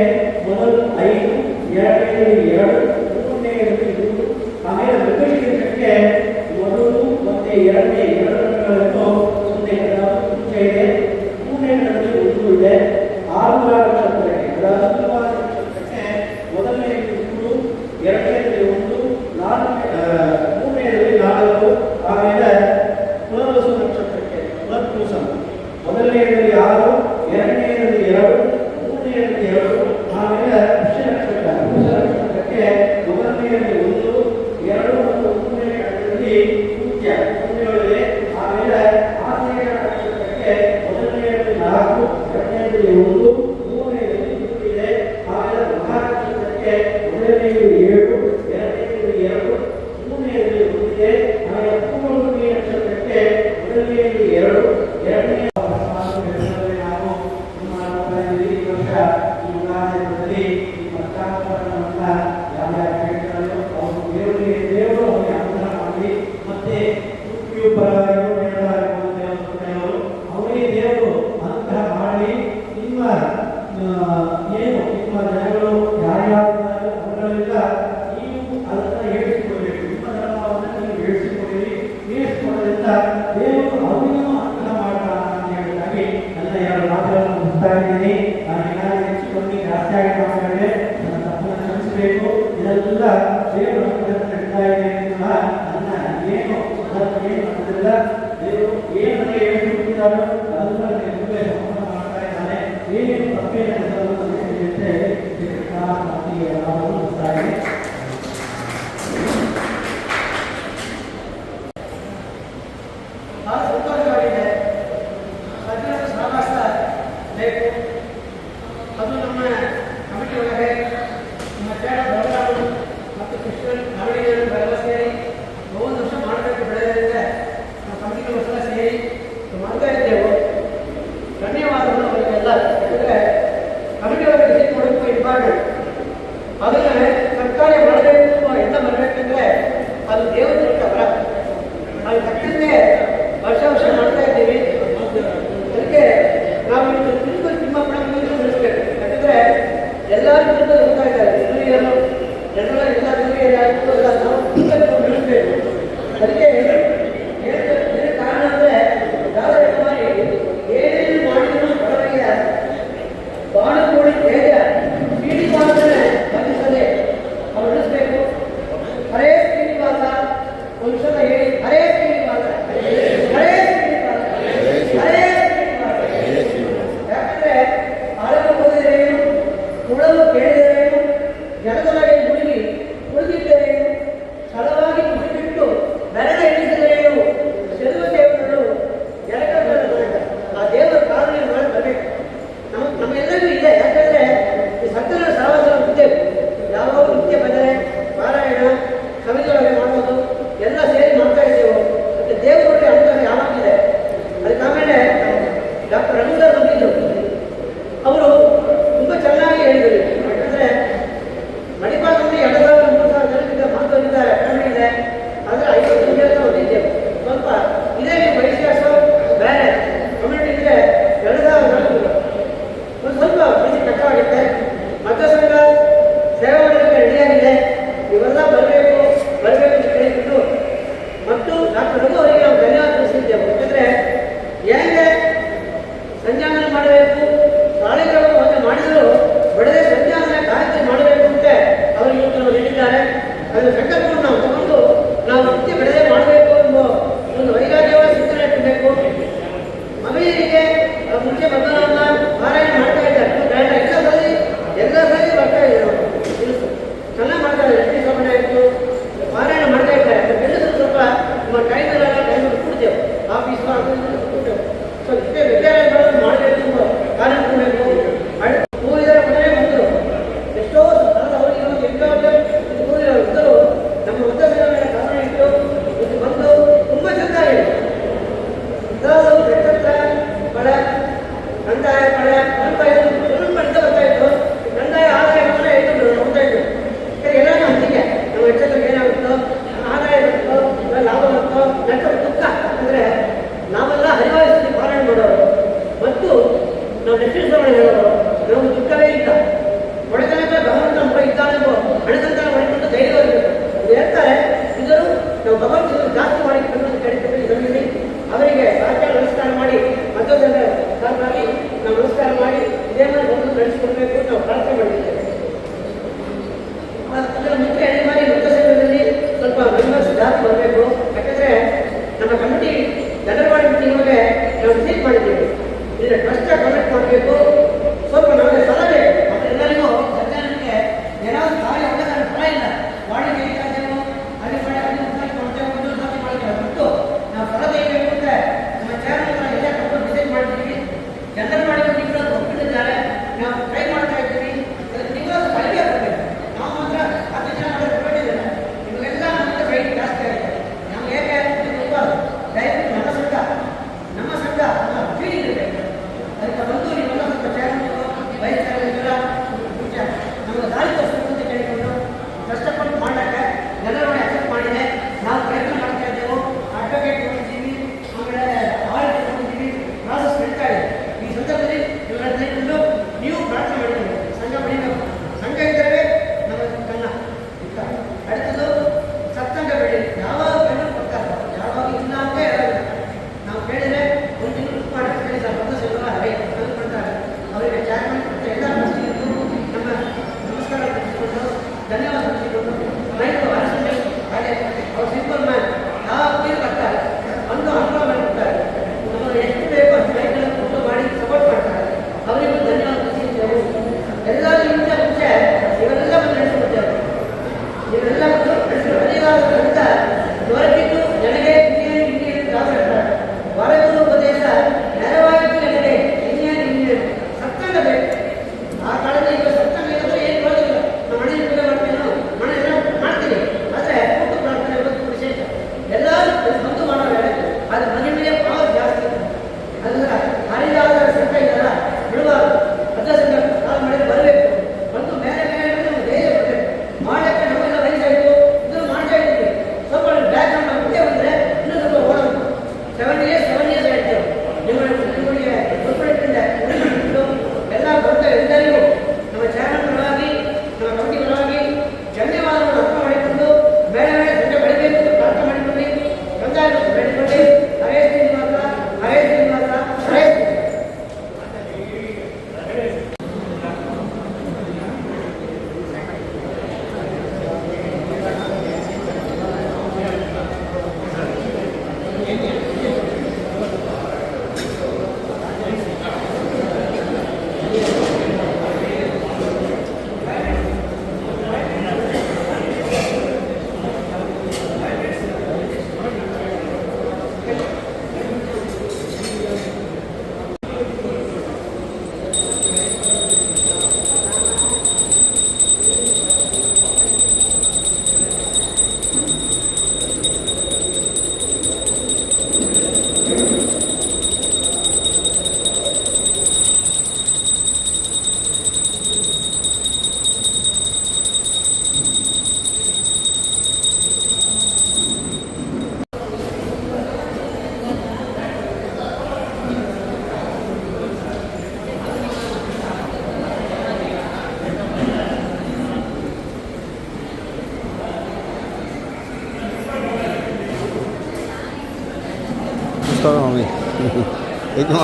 ಮೊದಲು 5, ಎರಡನೆಯಲ್ಲಿ 2, ಮೂರನೆಯಲ್ಲಿ 3. ಆಮೇಲೆ ಮೃಗಶೀರ್ಷಕ್ಕೆ ಮೊದಲು ಮತ್ತೆ ಎರಡನೇ 2 ಗಣಗಳನ್ನು 0 ಮುಂಚೆ ಇದೆ, ಮೂರನೇಗಳಲ್ಲಿ 1 ಇದೆ. ಆರುದ್ರ ನಕ್ಷತ್ರಕ್ಕೆ ನಕ್ಷತ್ರಕ್ಕೆ ಮೊದಲನೆಯಲ್ಲಿ 3, ಎರಡನೆಯಲ್ಲಿ 1, ಮೂರನೆಯಲ್ಲಿ 4. ಆಮೇಲೆ ಪುನರ್ವಸು ನಕ್ಷತ್ರಕ್ಕೆ ಪುನರ್ಪೂಸಂ ಮೊದಲನೆಯಲ್ಲಿ 6, ಎರಡನೆಯಲ್ಲಿ 2, ಮೂರನೆಯಲ್ಲಿ 2. ಆಮೇಲೆ ವೃಷ ನಕ್ಷತ್ರಕ್ಕೆ ಮೊದಲನೆಯಲ್ಲಿ 1, 2 ಮತ್ತು ಮೂರನೆಯಲ್ಲಿ ಪೂಜ್ಯ ಪುಣ್ಯಗಳಿವೆ. ಆಮೇಲೆ ಆಶ್ಲೇಷ ನಕ್ಷತ್ರಕ್ಕೆ ಮೊದಲನೆಯಲ್ಲಿ 4, ಎರಡನೆಯಲ್ಲಿ 1, ಮೂರನೆಯಲ್ಲಿ 3 ಇದೆ. ಆಮೇಲೆ ಮಹಾನಕ್ಷತ್ರಕ್ಕೆ ಮೊದಲನೆಯಲ್ಲಿ 7, ಎರಡನೆಯಲ್ಲಿ 2, ಮೂರನೆಯಲ್ಲಿ 1 ಇದೆ. ಆಮೇಲೆ ಪೂರ್ವಭೂಮಿ ನಕ್ಷತ್ರಕ್ಕೆ ಮೊದಲನೆಯಲ್ಲಿ 2, ಎರಡನೇ ಏನು ನಿಮ್ಮ ಜನಗಳು ಯಾರ್ಯಾವ ಅವುಗಳೆಲ್ಲ ನೀವು ಅದನ್ನು ಹೇಳಿಸಿಕೊಡಬೇಕು. ನಿಮ್ಮ ಧರ್ಮವನ್ನು ನೀವು ಹೇಳಿಸಿಕೊಡೋದ್ರಿಂದ ದೇವರು ಅವರಿಗೂ ಅನುಗ್ರಹ ಮಾಡ್ತಾರ ಅಂತ ಹೇಳಿದಾಗಿ ನನ್ನ 2 ಮಾತುಗಳನ್ನು ಮುಗಿಸ್ತಾ ಇದ್ದೀನಿ. ನಾನು ಏನಾದರೂ ಹೆಚ್ಚು ಕಮ್ಮಿ ಜಾಸ್ತಿ ಆಗಿ ಮಾತಾಡಿದ್ರೆ ನನ್ನ ತಪ್ಪನ್ನು ಕ್ಷಮಿಸಬೇಕು. ಇದೆಲ್ಲ ದೇವರು ನಡೀತಾ ಇದೆ ಅಂತ ನನ್ನ ಏನು ಅದರಿಂದ ದೇವರು ಏನು ನನಗೆ ಹೇಳಿಕೊಟ್ಟಿದ್ದಾರೋ ಅದನ್ನು ನನಗೆ ಮುಂದೆ ಮಾಡ್ತಾ ಇದ್ದಾನೆ. ಏನೇನು ತಪ್ಪೇನು ಭಾಳ ಸಂತೋಷವಾಗಿದೆ. ಅದನ್ನು ಸಹವಾಸ ಬೇಕು. ಅದು ನಮ್ಮ ಕಮಿಟಿ ಒಳಗೆ ನಮ್ಮ ಕೇಳ ಬಲರಾಮರು ಮತ್ತು ಕೃಷ್ಣನ್ ನಾವಡಿಗರು ಬೆಳೆದ ಸೇರಿ 1 ವರ್ಷ ಮಾಡಬೇಕು ಬೆಳೆಯೋದ್ರಿಂದ ನಮ್ಮ ಕಮಿಟಿಗೋಸ್ಕರ ಸೇರಿ ಮಾಡ್ತಾ ಇದ್ದೆವು. ಧನ್ಯವಾದಗಳು ಅವರಿಗೆಲ್ಲ. ಯಾಕಂದರೆ ಕಮಿಟಿ ಒಳಗೆ ವಿಸಿಟ್ ಮಾಡೋದು ಇಂಪಾರ್ಟೆಂಟ್. ಅದನ್ನು ಸರ್ಕಾರ ಮಾಡಬೇಕು ಎಲ್ಲ ಬರಬೇಕಂದ್ರೆ ಅದು ದೇವರ ವರ. ಅದು ತಕ್ಕಂತೆ ವರ್ಷ ಮಾಡ್ತಾ ಇದ್ದೀವಿ. ಅದಕ್ಕೆ ನಾವು ಇದು ತಿಮ್ಮಪ್ಪನ ಬೆಳೆಸಬೇಕು. ಯಾಕಂದರೆ ಎಲ್ಲರೂ ಹೋಗ್ತಾ ಇದ್ದಾರೆ. ಹಿರಿಯರು ಜನರ ಎಲ್ಲ ಹಿರಿಯರು ನಾವು ಬೆಳೆಸಬೇಕು. ಅದಕ್ಕೆ ಏನು ಕಾರಣ ಅಂದರೆ ದಾಸರ ಕುಮಾರಿ ಏನೇನು ಮಾಡಿದ್ರು ಬಡವರಿಗೆ ಬಾಣಕೋಡಿ ತೇಜ ಶ್ರೀನಿವಾಸನೇ ಬಂಧಿಸದೆ ಅವ್ರು ಉಳಿಸ್ಬೇಕು. ಹರೇ ಶ್ರೀನಿವಾಸ ಒಂದು ಸಲ ಹೇಳಿ, ಹರೇ ಶ್ರೀನಿವಾಸ, ಹರೇ ಶ್ರೀನಿವಾಸ, ಹರೇ ಶ್ರೀನಿವಾಸ. ಯಾಕಂದ್ರೆ ಆಳಲು ಹೋದಿರೇನು, ಉಳಲು ಕೇಳಿದರೇನು, ಜನದೊಳಗೆ ಮುಳುಗಿ ಉಳಿದಿದ್ದರೇನು, ಸಲವಾಗಿ ಮುಗಿಬಿಟ್ಟು ಬೆರಳ ಎಣಿಸಿದರೇನು, ಸೆಲ್ವ ದೇವರನ್ನು ಜನಗಳ ಆ ದೇವರ ಕಾರಣ ಮಾಡಿ ಬರಬೇಕು. ನಮ್ಮೆಲ್ಲರಿಗೂ ಇದೆ. ಯಾಕಂದ್ರೆ ಈ ಸತ್ಯನ ಸಹವಾಸ ಮುಖ್ಯ. ಯಾವಾಗ ಮುಖ್ಯ ಬಂದರೆ ಪಾರಾಯಣ ಸಮಿತಿಯೊಳಗೆ ಮಾಡೋದು ಎಲ್ಲ ಸೇರಿ ಮಾಡ್ತಾ ಇದ್ದೇವೆ. ಮತ್ತು ದೇವರೊಳಗೆ ಅನುಗ್ರಹ ಯಾವಾಗಿದೆ. ಅದಕ್ಕೆ ಆಮೇಲೆ ಡಾಕ್ಟರ್ ರಘುಧರ್ ಬಂದಿದ್ದರು. ಅವರು ತುಂಬ ಚೆನ್ನಾಗಿ ಹೇಳಿದರು. ಯಾಕಂದರೆ ಮಣಿಪಾಲದಲ್ಲಿ 2,000-3,000 ಜನರಿಂದ ಮಾತಾಡಿದ್ದಾರೆ, ಕಡಿಮೆ ಇದೆ. ಆದರೆ 50 ಜನ ಹೊಂದಿದ್ದೇವೆ. ಸ್ವಲ್ಪ ಇದೇ ನೀವು ವಯಸ್ಸು ಬೇರೆ ಕಮ್ಯುನಿಟಿ ಇದ್ದರೆ 2,000 ಜನ ಒಂದು ಸ್ವಲ್ಪ ಪ್ರೀತಿ ಕಷ್ಟವಾಗುತ್ತೆ. ಮತ ಸಂಘ ಸೇವೆ ಮಾಡಲಿಕ್ಕೆ ರೆಡಿಯಾಗಿದೆ. ಇವೆಲ್ಲ ಬರಬೇಕು ಅಂತ ಕೇಳಿಬಿಟ್ಟು ಮತ್ತು ಡಾಕ್ಟರ್ ರಘು ಅವರಿಗೆ ನಾವು ಧನ್ಯವಾದ ತಿಳಿಸಿದ್ದೇವೆ. ಯಾಕಂದರೆ ಹೇಗೆ ಸಂಜಾನನ ಮಾಡಬೇಕು, ಶಾಲೆಗಳು ಒಂದು ಮಾಡಿದರೂ ಬಡದೆ ಸಂಜಾನನ ಕಾರ್ಯಕ್ರಮ ಮಾಡಬೇಕು ಅಂತ ಅವರು ಇವತ್ತು ನಾವು ಹೇಳಿದ್ದಾರೆ. ಅದರ ಸಂಕಲ್ಪವನ್ನು ನಾವು ತಗೊಂಡು ನಾವು ನಿತ್ಯ ಬೆಳೆದೇ ಮಾಡಬೇಕು ಎಂಬ ಒಂದು ವೈರಾಗ್ಯವಾದ ಚಿಂತನೆ ಇಟ್ಟಬೇಕು. ಮಹಿಳೆಯರಿಗೆ ಮುಂಚೆ ಮತದಾನ ಪಾರಾಯಣ ಮಾಡ್ತಾ ಇದ್ದಾರೆ. ಎಲ್ಲದಲ್ಲಿ ಬರ್ತಾ ಇದ್ದಾರೆ. ಚೆನ್ನಾಗಿ ಮಾಡ್ತಾ ಇದ್ದಾರೆ. ಲಕ್ಷ್ಮೀ ಸ್ವಾಮಿ ಆಯಿತು ಪಾರಾಯಣ ಮಾಡ್ತಾ ಇದ್ದಾರೆ. ಎಲ್ಲರೂ ಸ್ವಲ್ಪ ನಮ್ಮ ಟೈಮಲ್ಲ ಕೂಡ್ತೇವೆ. ಆಫೀಸು ಅದು ಕೂಡ್ತೇವೆ. ಸೊ ಇಷ್ಟೇ ವಿದ್ಯಾಲಯಗಳನ್ನು ಮಾಡಬೇಕು, ಕಾರ್ಯ ಕೊಡಬೇಕು. ಕೂಡಿದರ ಮನೆಯೇ ಬಂದರು. ಎಷ್ಟೋ ಅವರಿಗೆ ಕೂಡಿದರು ನಮ್ಮ ಉದ್ಯೋಗಗಳ ಕಾರಣ ಇಟ್ಟು ಇದು ಬಂದು ತುಂಬ ಚೆನ್ನಾಗಿದೆ. ಬಡ ಕಂದಾಯ ಬಡ ಸ್ವಲ್ಪ ಬರ್ತಾ ಇತ್ತು. ಕಂದಾಯ ಆದಾಯ ಮಾತ್ರ ಇಟ್ಟು ನೋಡ್ತಾ ಇದ್ರು. ಎಲ್ಲರೂ ಹಂಚಿಕೆ ನಮ್ಮ ಹೆಚ್ಚಕ್ಕೆ ಏನಾಗುತ್ತೋ, ಆದಾಯ ಬರುತ್ತೋ, ಲಾಭ ಬರುತ್ತೋ, ನಂತರ ದುಃಖ ಅಂದರೆ ನಾವೆಲ್ಲ ಹರಿವಾಯಿಸಿ ಪಾರಾಯಣ ಮಾಡೋರು ಮತ್ತು ನಾವು ಲಕ್ಷ್ಮೀ ಹೇಳೋರು. ನಾವು ದುಃಖವೇ ಇಲ್ಲ, ಒಡೆತನಕ ಭಗವಂತ ನಮ್ಮ ಇದ್ದಾನೆಂಬ ಹಣದಂತ ಮಾಡಿಕೊಂಡು ಧೈರ್ಯ ಇರಬೇಕು. ಇದು ಹೇಳ್ತಾರೆ. ಇದರು ನಾವು ಭಗವಂತನ ಜಾಸ್ತಿ ಮಾಡಿಕೊಂಡು ಕಡಿತೇವೆ. ಇದರಲ್ಲಿ ಅವರಿಗೆ ಸಾಧ್ಯ ನಮಸ್ಕಾರ ಮಾಡಿ ಮತ್ತೊಂದು ಸಾಲಾಗಿ ನಾವು ನಮಸ್ಕಾರ ಮಾಡಿ ಇದೇ ಮೇಲೆ ಬಂದು ನಡೆಸಿಕೊಡ್ಬೇಕು ನಾವು ಪ್ರಾರ್ಥನೆ ಮಾಡಿದ್ದೇವೆ. ಅದರ ಮುಖ್ಯ ಹೇಳಿ ಮಾಡಿ ಮತ ಸಂಘದಲ್ಲಿ ಸ್ವಲ್ಪ ಮೆಂಬರ್ಸ್ ಜಾಸ್ತಿ ಬರಬೇಕು. ಯಾಕಂದರೆ ನಮ್ಮ ಕಮಿಟಿ ಜನರವಾಡಿ ಮೀಟಿಂಗ್ಗೆ ನಾವು ವಿಸಿಟ್ ಮಾಡಿದ್ದೇವೆ. ಇದನ್ನು ಟ್ರಸ್ಟ್ ಕನೆಕ್ಟ್ ಮಾಡಬೇಕು. ಸ್ವಲ್ಪ ನಮಗೆ ಸಲಹೆ ಮತ್ತು ಎಲ್ಲರಿಗೂ ಜನರಿಗೆ ಏನಾದರೂ ಕಾರ್ಯ ಒಳ್ಳೆಯ ಫಲ ಇಲ್ಲ. ವಾರ್ಡಿಗೆ ಇದ್ದಾದೇನೋ ಅಲ್ಲಿ ಮಾಡಿ ಅಲ್ಲಿ ಕೊಡ್ತೇವೆ ನಮಸ್ಕಾರ ಸ್ವಾಮಿ ಇದು